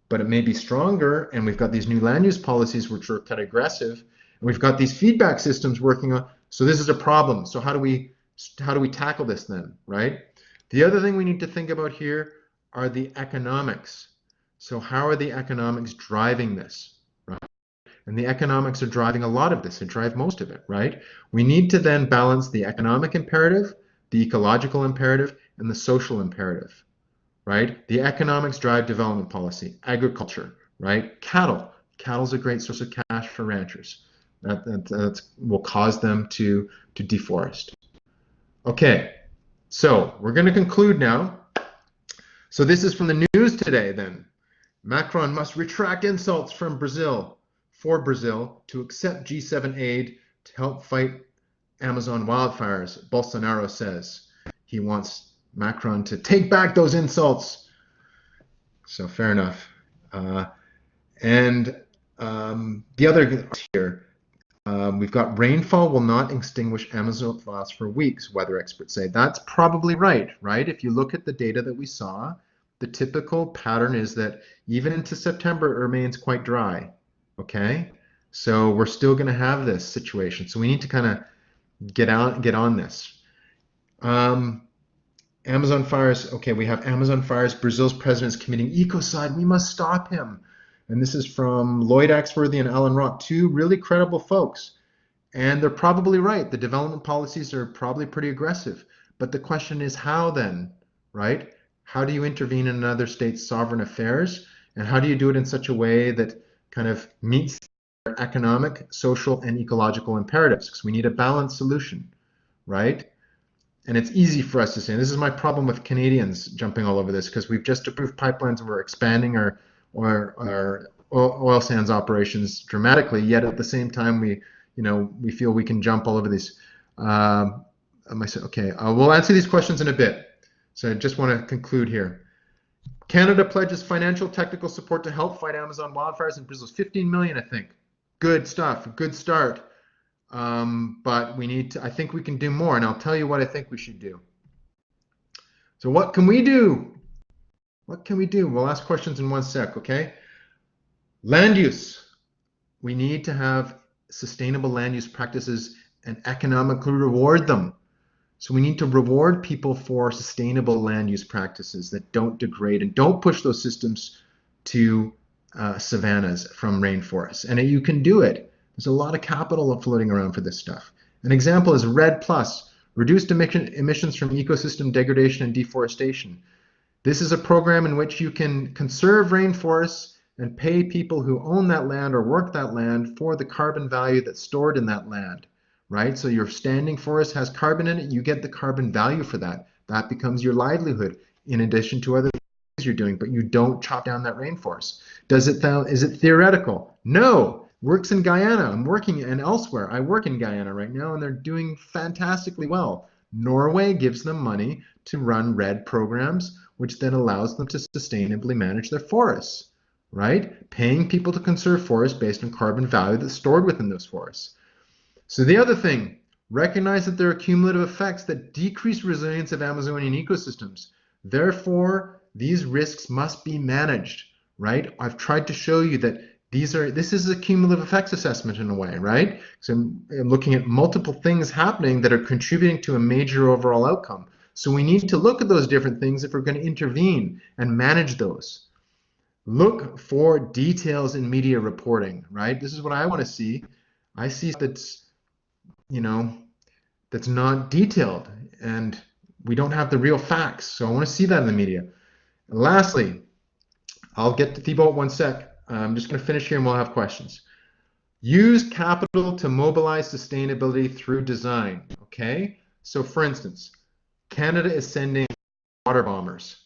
[SPEAKER 1] but it may be stronger, and we've got these new land use policies which are kind of aggressive, and we've got these feedback systems working on. So this is a problem. So how do we tackle this then, right? The other thing we need to think about here are the economics. So how are the economics driving this, right? And the economics are driving a lot of this, they drive most of it, right? We need to then balance the economic imperative, the ecological imperative, and the social imperative, right? The economics drive development policy, agriculture, right? Cattle. Cattle's a great source of cash for ranchers. That will cause them to deforest. Okay, so we're going to conclude now. So this is from the news today then. Macron must retract insults from Brazil for Brazil to accept G7 aid to help fight Amazon wildfires, Bolsonaro says. He wants Macron to take back those insults. So fair enough. And the other here, we've got rainfall will not extinguish Amazon fires for weeks, weather experts say. That's probably right? If you look at the data that we saw, the typical pattern is that even into September, it remains quite dry, okay? So we're still gonna have this situation. So we need to kind of get on this. Amazon fires, okay, we have Amazon fires, Brazil's president is committing ecocide, we must stop him. And this is from Lloyd Axworthy and Alan Rock, two really credible folks. And they're probably right. The development policies are probably pretty aggressive. But the question is how then, right? How do you intervene in another state's sovereign affairs? And how do you do it in such a way that kind of meets their economic, social, and ecological imperatives? Because we need a balanced solution, right? And it's easy for us to say, and this is my problem with Canadians jumping all over this, because we've just approved pipelines and we're expanding our oil sands operations dramatically, yet at the same time we feel we can jump all over these. Okay, we'll answer these questions in a bit. So I just want to conclude here. Canada pledges financial technical support to help fight Amazon wildfires in Brazil. 15 million, I think. Good stuff, good start. But we need to, I think we can do more, and I'll tell you what I think we should do. So what can we do? What can we do? We'll ask questions in one sec, okay? Land use. We need to have sustainable land use practices and economically reward them. So we need to reward people for sustainable land use practices that don't degrade and don't push those systems to savannas from rainforests. And you can do it. There's a lot of capital floating around for this stuff. An example is REDD+, reduced emissions from ecosystem degradation and deforestation. This is a program in which you can conserve rainforests and pay people who own that land or work that land for the carbon value that's stored in that land, right? So your standing forest has carbon in it, you get the carbon value for that. That becomes your livelihood in addition to other things you're doing, but you don't chop down that rainforest. Is it theoretical? No. Works in Guyana. I'm working, and elsewhere. I work in Guyana right now, and they're doing fantastically well. Norway gives them money to run REDD programs, which then allows them to sustainably manage their forests, right? Paying people to conserve forests based on carbon value that's stored within those forests. So the other thing, recognize that there are cumulative effects that decrease resilience of Amazonian ecosystems. Therefore, these risks must be managed, right? I've tried to show you that this is a cumulative effects assessment in a way, right? So I'm looking at multiple things happening that are contributing to a major overall outcome. So we need to look at those different things if we're going to intervene and manage those. Look for details in media reporting, right? This is what I want to see. I see that's, that's not detailed, and we don't have the real facts. So I want to see that in the media. And lastly, I'll get to Thibault in one sec. I'm just going to finish here and we'll have questions. Use capital to mobilize sustainability through design. Okay, so for instance, Canada is sending water bombers.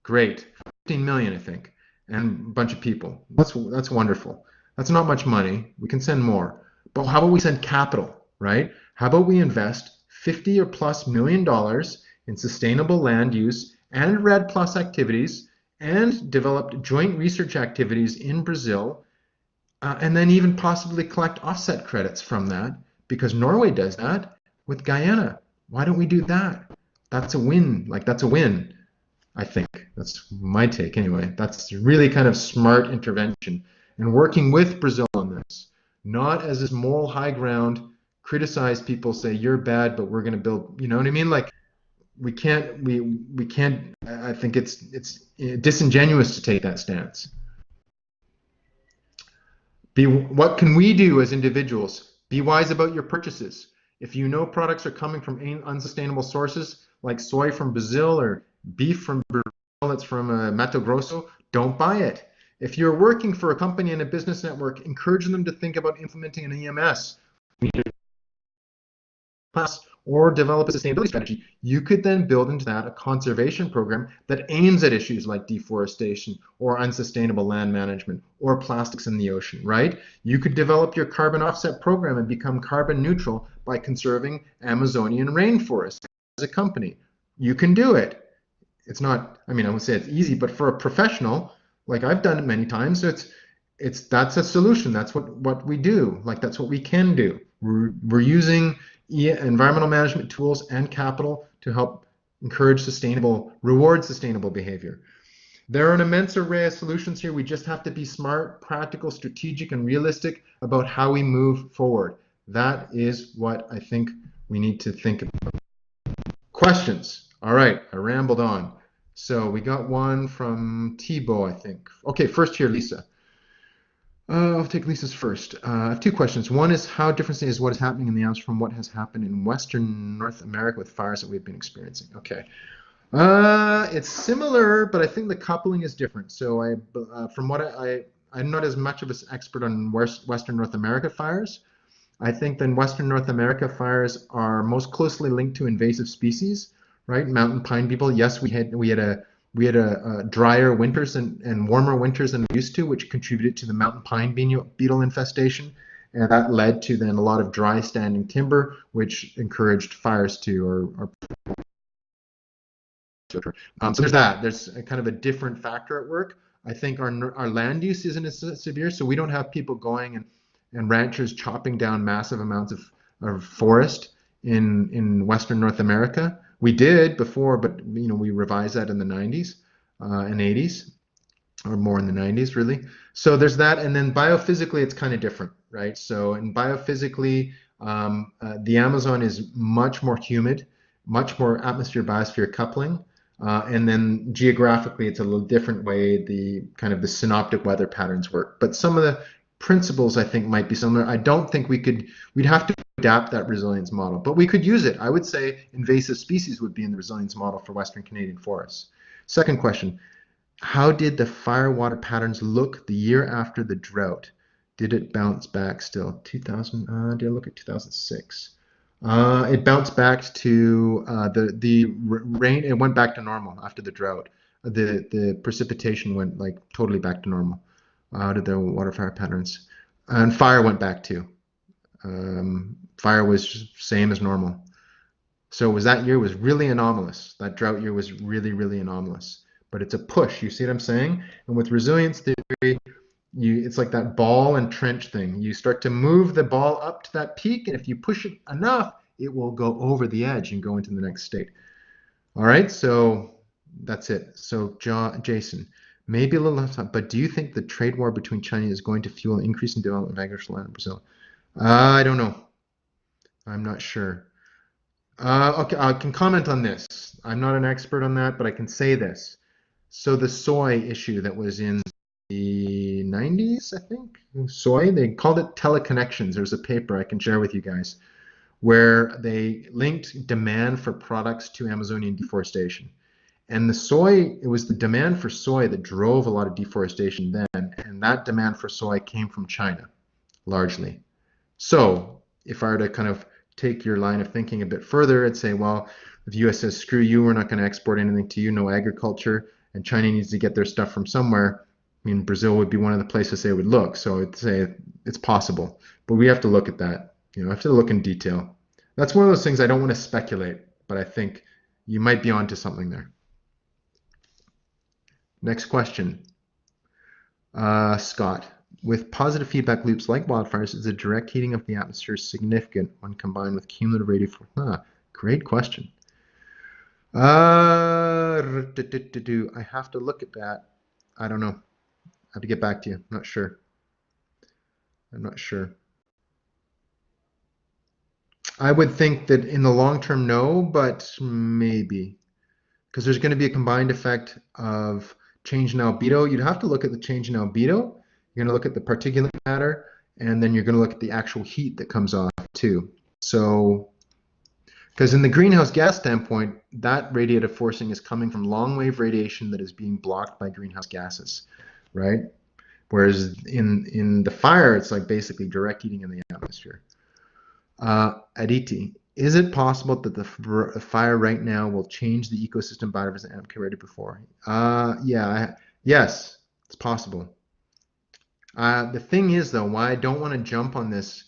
[SPEAKER 1] Great, 15 million, I think, and a bunch of people. That's wonderful. That's not much money. We can send more. But how about we send capital, right? How about we invest $50 or plus million in sustainable land use and REDD+ activities, and develop joint research activities in Brazil, and then even possibly collect offset credits from that, because Norway does that with Guyana. Why don't we do that? That's a win. That's a win, I think. That's my take anyway. That's really kind of smart intervention, and working with Brazil on this, not as this moral high ground, criticize people, say you're bad, but we're going to build, you know what I mean? We can't, I think it's disingenuous to take that stance. What can we do as individuals? Be wise about your purchases. If you know products are coming from unsustainable sources, like soy from Brazil or beef from Brazil that's from Mato Grosso, don't buy it. If you're working for a company and a business network, encourage them to think about implementing an EMS class or develop a sustainability strategy. You could then build into that a conservation program that aims at issues like deforestation or unsustainable land management or plastics in the ocean, right? You could develop your carbon offset program and become carbon neutral by conserving Amazonian rainforests as a company. You can do it. It's not, I mean, I would say it's easy, but for a professional, like I've done it many times, so it's that's a solution. That's what we do. Like that's what we can do. We're using environmental management tools and capital to help reward sustainable behavior. There are an immense array of solutions here. We just have to be smart, practical, strategic, and realistic about how we move forward. That is what I think we need to think about. Questions? All right, I rambled on. So we got one from Thibault, I think. Okay, first here, Lisa. I'll take Lisa's first. I have two questions. One is how different is what is happening in the Alps from what has happened in Western North America with fires that we've been experiencing? Okay. It's similar, but I think the coupling is different. So from what I'm not as much of an expert on Western North America fires. I think then Western North America fires are most closely linked to invasive species, right? Mountain pine beetle. Yes, we had a drier winters and warmer winters than we used to, which contributed to the mountain pine beetle infestation. And that led to then a lot of dry standing timber, which encouraged fires to occur. So there's that. There's a kind of a different factor at work. I think our land use isn't as severe, so we don't have people going and ranchers chopping down massive amounts of forest in Western North America. We did before, but we revised that in the 90s and 80s, or more in the 90s, really. So there's that, and then biophysically, it's kind of different, right? So in biophysically, the Amazon is much more humid, much more atmosphere-biosphere coupling. And then geographically, it's a little different way the synoptic weather patterns work. But some of the principles I think might be similar. I don't think we'd have to adapt that resilience model, but we could use it. I would say invasive species would be in the resilience model for Western Canadian forests. Second question, how did the fire water patterns look the year after the drought? Did it bounce back still? 2000, did I look at 2006? It bounced back to the rain. It went back to normal after the drought. The precipitation went like totally back to normal. How did the water fire patterns? And fire went back too. Fire was same as normal. So that year was really anomalous. That drought year was really, really anomalous. But it's a push. You see what I'm saying? And with resilience theory, it's like that ball and trench thing. You start to move the ball up to that peak, and if you push it enough, it will go over the edge and go into the next state. All right, so that's it. So Jason, maybe a little less time, but do you think the trade war between China is going to fuel an increase in development of agricultural land in Brazil? I don't know. I'm not sure. Okay, I can comment on this. I'm not an expert on that, but I can say this. So the soy issue that was in the 90s, I think, soy, they called it teleconnections. There's a paper I can share with you guys where they linked demand for products to Amazonian deforestation. And it was the demand for soy that drove a lot of deforestation then, and that demand for soy came from China, largely. So if I were to kind of take your line of thinking a bit further and say, well, if the US says, screw you, we're not going to export anything to you, no agriculture, and China needs to get their stuff from somewhere, I mean, Brazil would be one of the places they would look. So I'd say it's possible, but we have to look at that. I have to look in detail. That's one of those things I don't want to speculate, but I think you might be onto something there. Next question. Scott, with positive feedback loops like wildfires, is the direct heating of the atmosphere significant when combined with cumulative radiation? Great question. I have to look at that. I don't know. I have to get back to you. I'm not sure. I would think that in the long term, no, but maybe. Because there's going to be a combined effect of change in albedo. You'd have to look at the change in albedo You're going to look at the particulate matter, and then you're going to look at the actual heat that comes off too. So, because in the greenhouse gas standpoint, that radiative forcing is coming from long wave radiation that is being blocked by greenhouse gases, right? Whereas in the fire, it's like basically direct heating in the atmosphere. Aditi, is it possible that the fire right now will change the ecosystem biodiversity I've created before? Yes, it's possible. The thing is, though, why I don't want to jump on this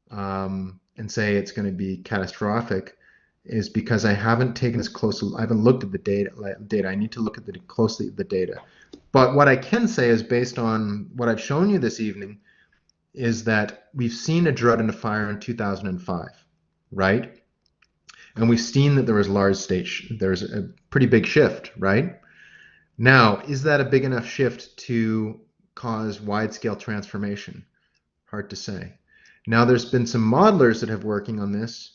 [SPEAKER 1] and say it's going to be catastrophic is because I haven't taken as close. I haven't looked at the data. I need to look at closely at the data. But what I can say is based on what I've shown you this evening is that we've seen a drought and a fire in 2005, right? And we've seen that there was there's a pretty big shift, right? Now, is that a big enough shift to cause wide-scale transformation? Hard to say. Now, there's been some modelers that have working on this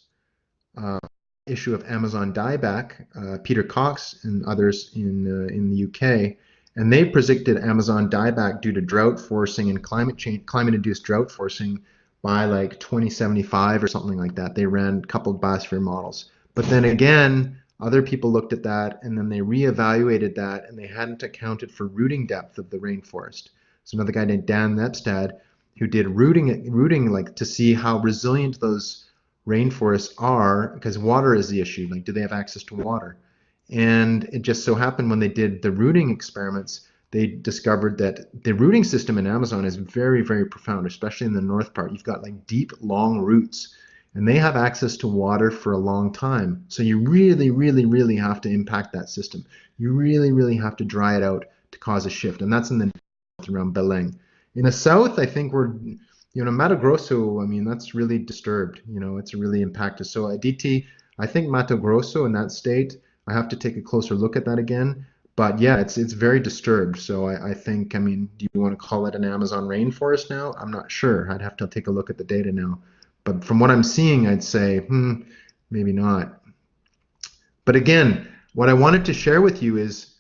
[SPEAKER 1] issue of Amazon dieback, Peter Cox and others in the UK, and they predicted Amazon dieback due to drought forcing and climate-induced drought forcing by like 2075 or something like that. They ran coupled biosphere models. But then again, other people looked at that and then they reevaluated that and they hadn't accounted for rooting depth of the rainforest. So another guy named Dan Nepstad who did rooting like to see how resilient those rainforests are, because water is the issue. Like, do they have access to water? And it just so happened when they did the rooting experiments, they discovered that the rooting system in Amazon is very, very profound, especially in the north part. You've got like deep, long roots, and they have access to water for a long time. So you really, really, really have to impact that system. You really, really have to dry it out to cause a shift. And that's in the north around Beleng. In the south, I think Mato Grosso, I mean, that's really disturbed. It's really impacted. So Aditi, I think Mato Grosso in that state, I have to take a closer look at that again. But yeah, it's very disturbed. So I think, I mean, do you want to call it an Amazon rainforest now? I'm not sure. I'd have to take a look at the data now. But from what I'm seeing, I'd say, maybe not. But again, what I wanted to share with you is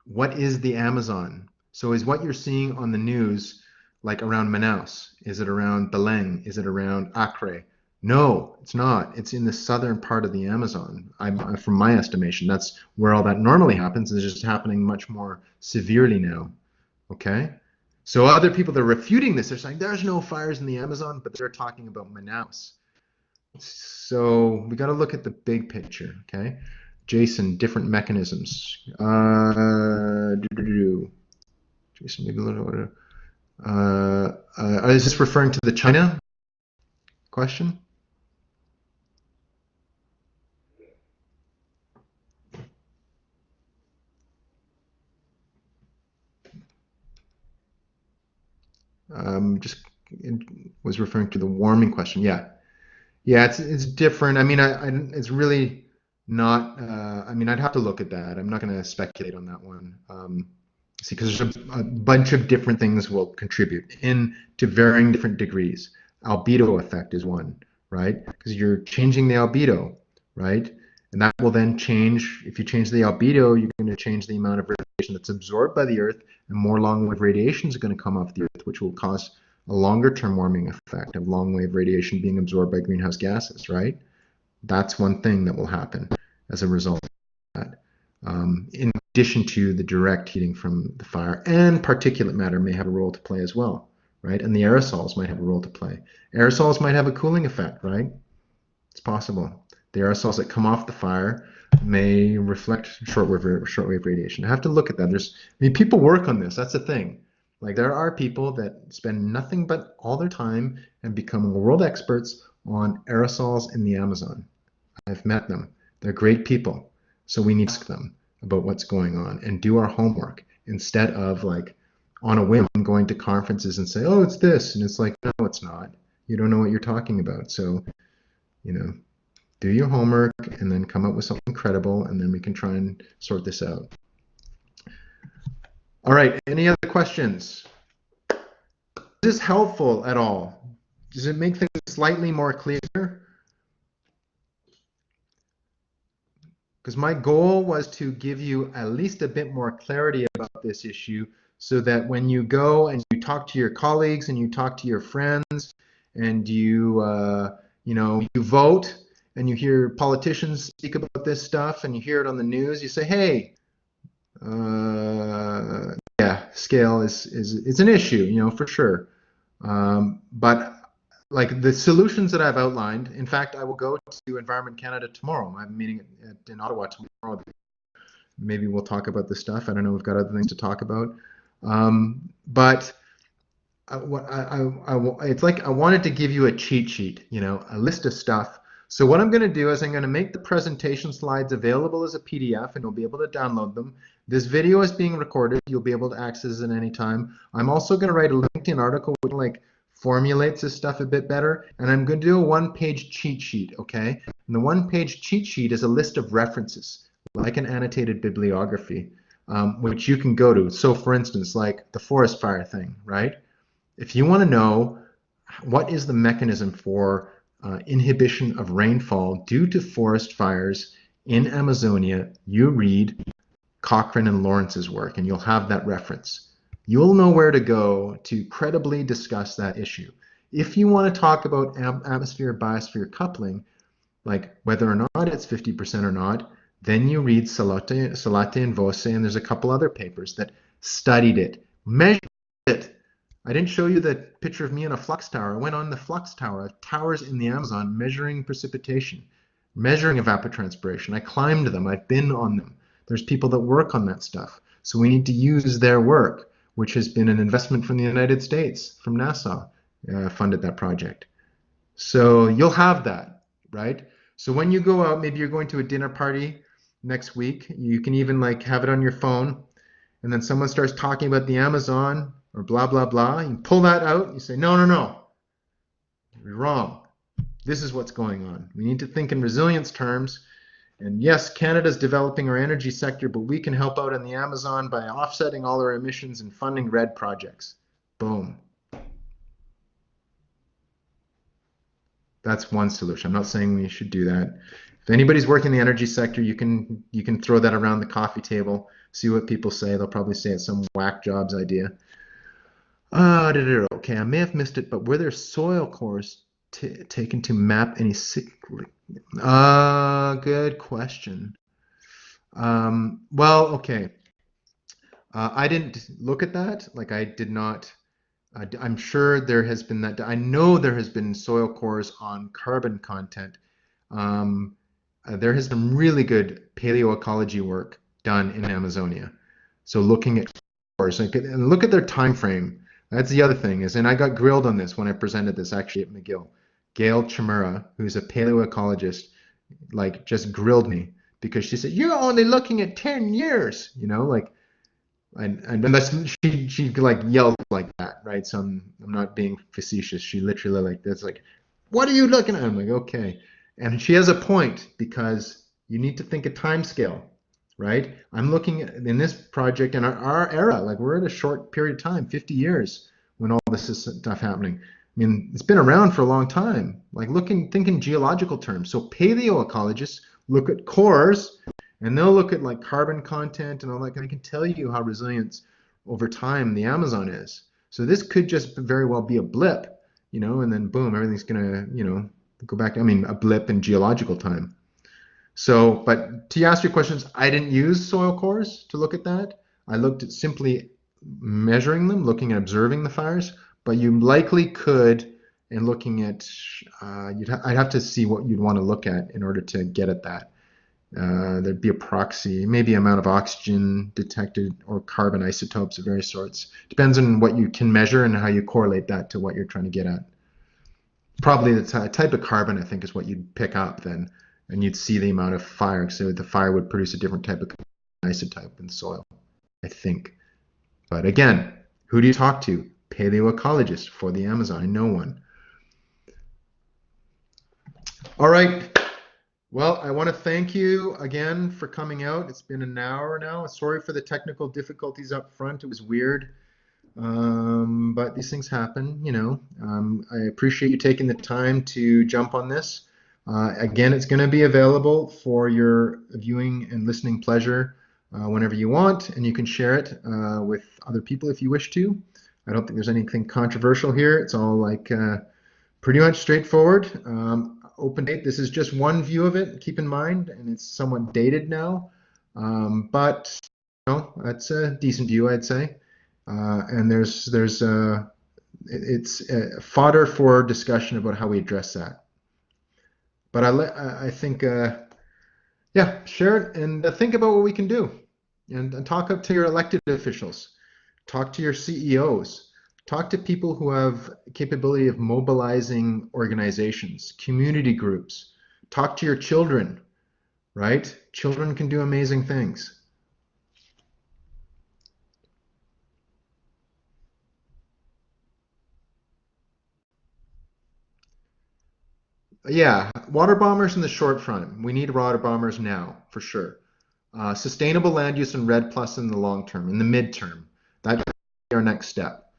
[SPEAKER 1] what is the Amazon? So is what you're seeing on the news like around Manaus? Is it around Beleng? Is it around Acre? No, it's not. It's in the southern part of the Amazon. From my estimation, that's where all that normally happens. It's just happening much more severely now. Okay? So other people that are refuting this, they're saying there's no fires in the Amazon, but they're talking about Manaus. So we got to look at the big picture, okay? Jason, different mechanisms. Jason, maybe a little bit. Is this referring to the China question? Just it was referring to the warming question. Yeah, it's different. I mean, it's really not. I mean, I'd have to look at that. I'm not going to speculate on that one. See, because there's a bunch of different things will contribute to varying different degrees. Albedo effect is one, right? Because you're changing the albedo, right? And that will then change. If you change the albedo, you're going to change the amount of radiation that's absorbed by the Earth, and more long-wave radiation is going to come off the Earth, which will cause a longer-term warming effect of long-wave radiation being absorbed by greenhouse gases, right? That's one thing that will happen as a result of that. In addition to the direct heating from the fire, and particulate matter may have a role to play as well, right? And the aerosols might have a role to play. Aerosols might have a cooling effect, right? It's possible. The aerosols that come off the fire may reflect shortwave radiation. I have to look at that. People work on this. That's the thing. Like, there are people that spend nothing but all their time and become world experts on aerosols in the Amazon. I've met them. They're great people. So we need to ask them about what's going on and do our homework instead of like on a whim going to conferences and say, oh, it's this. And it's like, no, it's not. You don't know what you're talking about. So, do your homework and then come up with something credible, and then we can try and sort this out. All right. Any other questions? Is this helpful at all? Does it make things slightly more clear? Because my goal was to give you at least a bit more clarity about this issue so that when you go and you talk to your colleagues and you talk to your friends and you vote and you hear politicians speak about this stuff and you hear it on the news, you say, hey, yeah, scale is an issue, for sure. But like the solutions that I've outlined, in fact, I will go to Environment Canada tomorrow. I'm meeting in Ottawa tomorrow. Maybe we'll talk about this stuff. I don't know. We've got other things to talk about. But it's like I wanted to give you a cheat sheet, a list of stuff. So what I'm going to do is I'm going to make the presentation slides available as a PDF, and you'll be able to download them. This video is being recorded. You'll be able to access it anytime. I'm also going to write a LinkedIn article which like formulates this stuff a bit better, and I'm going to do a one-page cheat sheet, okay? And the one-page cheat sheet is a list of references, like an annotated bibliography, which you can go to. So for instance, like the forest fire thing, right? If you want to know what is the mechanism for inhibition of rainfall due to forest fires in Amazonia, you read Cochrane and Lawrence's work, and you'll have that reference. You'll know where to go to credibly discuss that issue. If you want to talk about atmosphere-biosphere coupling, like whether or not it's 50% or not, then you read Salate and Vose, and there's a couple other papers that studied it, measured it. I didn't show you the picture of me in a flux tower. I went on the flux tower, towers in the Amazon, measuring precipitation, measuring evapotranspiration. I climbed them. I've been on them. There's people that work on that stuff. So we need to use their work, which has been an investment from the United States, from NASA, funded that project. So you'll have that, right? So when you go out, maybe you're going to a dinner party next week, you can even like have it on your phone, and then someone starts talking about the Amazon or blah, blah, blah. You pull that out, you say, no, no, no, you're wrong. This is what's going on. We need to think in resilience terms. And yes, Canada's developing our energy sector, but we can help out in the Amazon by offsetting all our emissions and funding RED projects. Boom. That's one solution. I'm not saying we should do that. If anybody's working in the energy sector, you can throw that around the coffee table, see what people say. They'll probably say it's some whack jobs idea. Okay, I may have missed it, but were there soil cores taken to map any cyclic? Good question. Well, okay. I didn't look at that. Like I did not. I'm sure there has been that. I know there has been soil cores on carbon content. There has been really good paleoecology work done in Amazonia. So looking at cores and look at their time frame. That's the other thing is, and I got grilled on this when I presented this actually at McGill. Gail Chimera, who's a paleoecologist, like just grilled me because she said, you're only looking at 10 years, like, and that's, she like yelled like that, right? So I'm not being facetious. She literally like, that's like, what are you looking at? I'm like, okay. And she has a point because you need to think a time scale, right? I'm looking at, in this project in our era, like we're at a short period of time, 50 years when all this is stuff happening. I mean, it's been around for a long time. Like thinking geological terms. So paleoecologists look at cores and they'll look at like carbon content and all that. I can tell you how resilient over time the Amazon is. So this could just very well be a blip, and then boom, everything's gonna, go back. I mean, a blip in geological time. So, but to ask your questions, I didn't use soil cores to look at that. I looked at simply measuring them, looking at observing the fires, but you likely could, and looking at, I'd have to see what you'd want to look at in order to get at that. There'd be a proxy, maybe amount of oxygen detected or carbon isotopes of various sorts. Depends on what you can measure and how you correlate that to what you're trying to get at. Probably the type of carbon, I think, is what you'd pick up then, and you'd see the amount of fire. So the fire would produce a different type of isotope in the soil, I think. But again, who do you talk to? Paleoecologist for the Amazon, no one. All right. Well, I want to thank you again for coming out. It's been an hour now. Sorry for the technical difficulties up front. It was weird. But these things happen, I appreciate you taking the time to jump on this. Again, it's going to be available for your viewing and listening pleasure whenever you want, and you can share it with other people if you wish to. I don't think there's anything controversial here. It's all like pretty much straightforward. Open date. This is just one view of it. Keep in mind, and it's somewhat dated now, but that's a decent view, I'd say. And it's fodder for discussion about how we address that. But I think, yeah, share it and think about what we can do, and talk up to your elected officials, talk to your CEOs, talk to people who have capability of mobilizing organizations, community groups, talk to your children, right? Children can do amazing things. Yeah, water bombers in the short front. We need water bombers now, for sure. Sustainable land use and RED plus in the long term, in the midterm. That's our next step,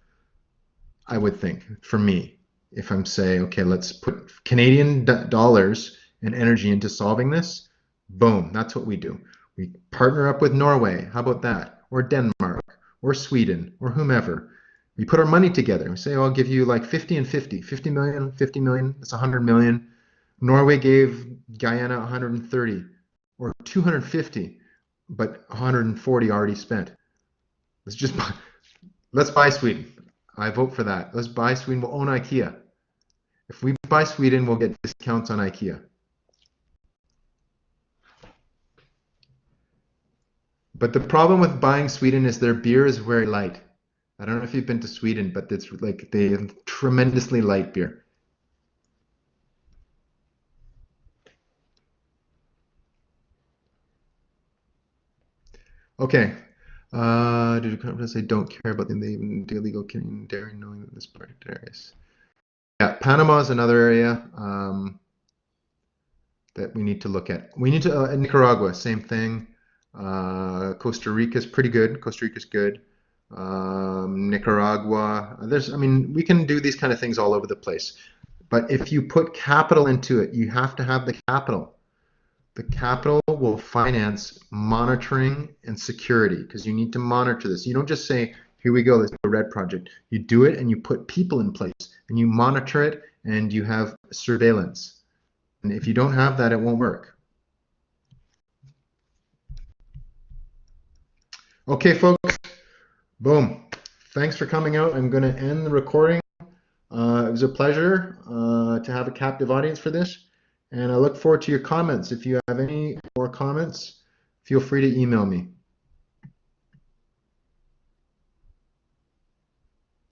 [SPEAKER 1] I would think, for me. If I'm saying, okay, let's put Canadian dollars and energy into solving this, boom, that's what we do. We partner up with Norway. How about that? Or Denmark, or Sweden, or whomever. We put our money together. We say, oh, I'll give you like 50 and 50. 50 million, 50 million, that's 100 million. Norway gave Guyana 130 or 250, but 140 already spent. Let's buy Sweden. I vote for that. Let's buy Sweden. We'll own IKEA. If we buy Sweden, we'll get discounts on IKEA. But the problem with buying Sweden is their beer is very light. I don't know if you've been to Sweden, but it's like they have tremendously light beer. Okay. Did you come to say don't care about the illegal Canadian dairy, knowing that this part areas? Yeah, Panama is another area that we need to look at. We need to Nicaragua, same thing. Costa Rica is pretty good. Costa Rica is good. Nicaragua. I mean, we can do these kind of things all over the place. But if you put capital into it, you have to have the capital. The capital will finance monitoring and security because you need to monitor this. You don't just say, here we go, let's do a RED project. You do it and you put people in place and you monitor it and you have surveillance. And if you don't have that, it won't work. Okay, folks, boom. Thanks for coming out. I'm going to end the recording. It was a pleasure to have a captive audience for this. And I look forward to your comments. If you have any more comments, feel free to email me.